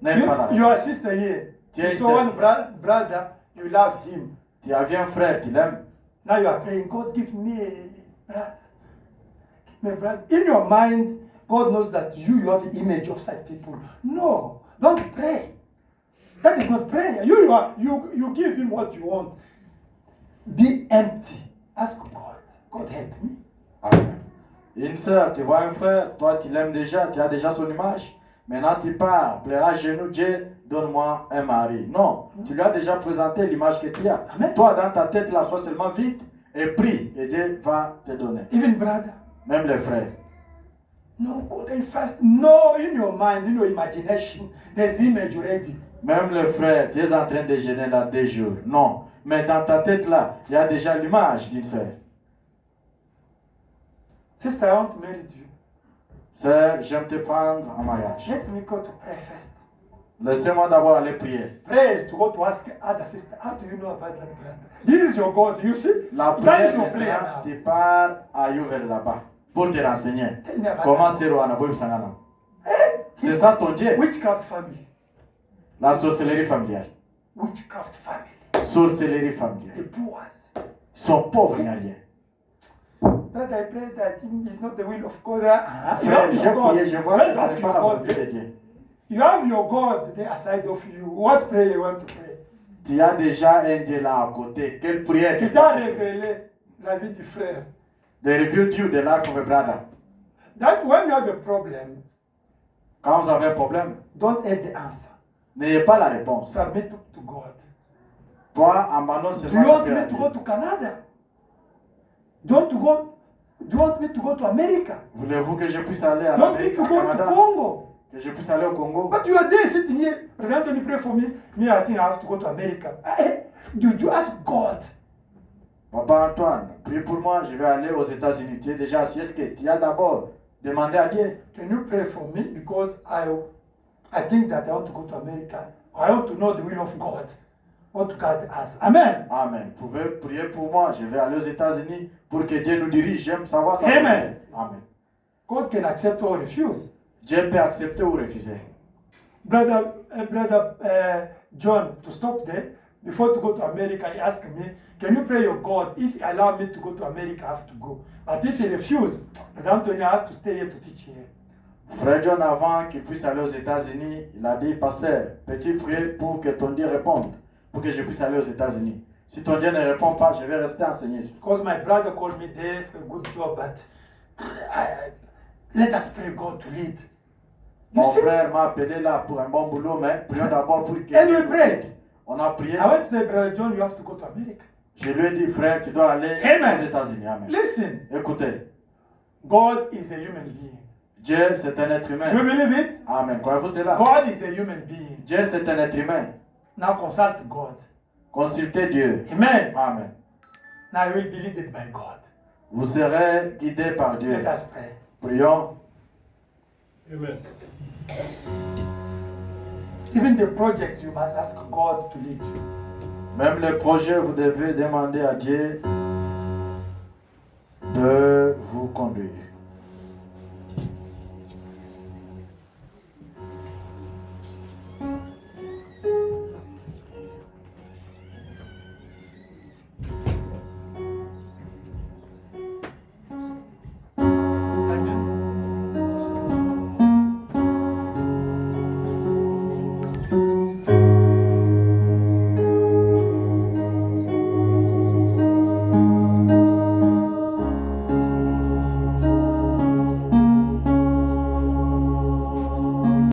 N'aie pas la Your réponse. sister here. Tiens, You saw one sister. brother, you love him. Tu as vu un frère, tu l'aimes. Now you are praying, God, give me a brother. Give me a brother. In your mind, God knows that you have the image of such people. No, don't pray. That is not prayer. You give him what you want. Be empty. Ask God. God help me. Amen. Une sœur, tu vois un frère, toi tu l'aimes déjà, tu as déjà son image. Maintenant tu pars, plaira à genoux, Dieu, donne-moi un mari. Non, tu lui as déjà présenté l'image que tu as. Amen. Toi dans ta tête là, sois seulement vite et prie et Dieu va te donner. Even brother. Même les frères. No, God, and fast. No, in your mind, in your imagination, there's image already. Même les frères, tu es en train de jeûner là 2 jours. Non, mais dans ta tête là, il y a déjà l'image d'une sœur. Sister, I want to marry you. Sœur, j'aime te prendre en mariage. Let me go to pray first. Laissez-moi d'abord aller prier. Prayer is to go to ask other sister, how do you know about that brother? This is your God, you see? La That prière, is your prayer maintenant, now. tu pars à Youvel là-bas pour te renseigner. Tell me about Comment that. c'est Rwanda Boy Sangana? C'est ça ton Dieu. Witchcraft family. La sorcellerie familiale. Witchcraft family. Sorcellerie The familiale. boys. Ils sont pauvres, il n'y a rien. Brother, I pray that it's not the will of God. You Frère, have j'ai your God. prié, je vois Let's que ce ask n'est your pas la God. volonté de Dieu. You have your God there aside of you. What prayer you want to pray? Tu as déjà un Dieu là à côté. Quelle prière Qui tu t'a fais? révélé la vie du frère. They revealed you the life of a brother. That when you have a problem, Quand vous avez un problème, don't have the answer. n'ayez pas la réponse. Submit to God. Toi, abandonne Do you seulement want le me Père à to Dieu. go to Canada? Do you want me to go to America? Voulez-vous que je puisse aller à Do you want me l'Amérique, to au go to Canada? Congo? Que je puisse aller au Congo? But you are there sitting here. Brother Anthony, pray for me. Me, I think I have to go to America. Do you ask God? Papa Antoine, prie pour moi, je vais aller aux États-Unis. Tu es déjà assis, est-ce que tu as d'abord demandé à Dieu? Can you pray for me? Because I think that I want to go to America. I want to know the will of God. What God has. Amen. Amen. Vous pouvez prier pour moi, je vais aller aux États-Unis pour que Dieu nous dirige. J'aime savoir ça. Amen. Amen. God can accept or refuse. Dieu peut accepter ou refuser. Brother John, to stop there, before to go to America, he asked me, can you pray your God? If he allow me to go to America, I have to go. But if he refuse, Brother Anthony, I have to stay here to teach here. Frère John, avant qu'il puisse aller aux États-Unis, il a dit, pasteur, peux-tu prier pour que ton Dieu réponde, pour que je puisse aller aux États-Unis. Si ton Dieu ne répond pas, je vais rester enseigner ici. Because my brother called me there for a good job, but let us pray God to lead. You Mon see? frère m'a appelé là pour un bon boulot, mais prions d'abord pour que... And we prayed. On a prié. I went to say, Brother John, you have to go to America. Je lui ai dit, frère, tu dois aller Amen. aux États-Unis. Amen. Listen, Écoutez, God is a human being. Dieu, c'est un être Do you humain. believe it? Amen. Croyez-vous cela? God is a human being. Dieu, c'est un être humain. Now consult God. Consultez Dieu. Amen. Amen. Now you will be led by God. Vous serez guidé par Dieu. Let us pray. Prions. Amen. Even the project, you must ask God to lead you. Même le projet, vous devez demander à Dieu de vous conduire.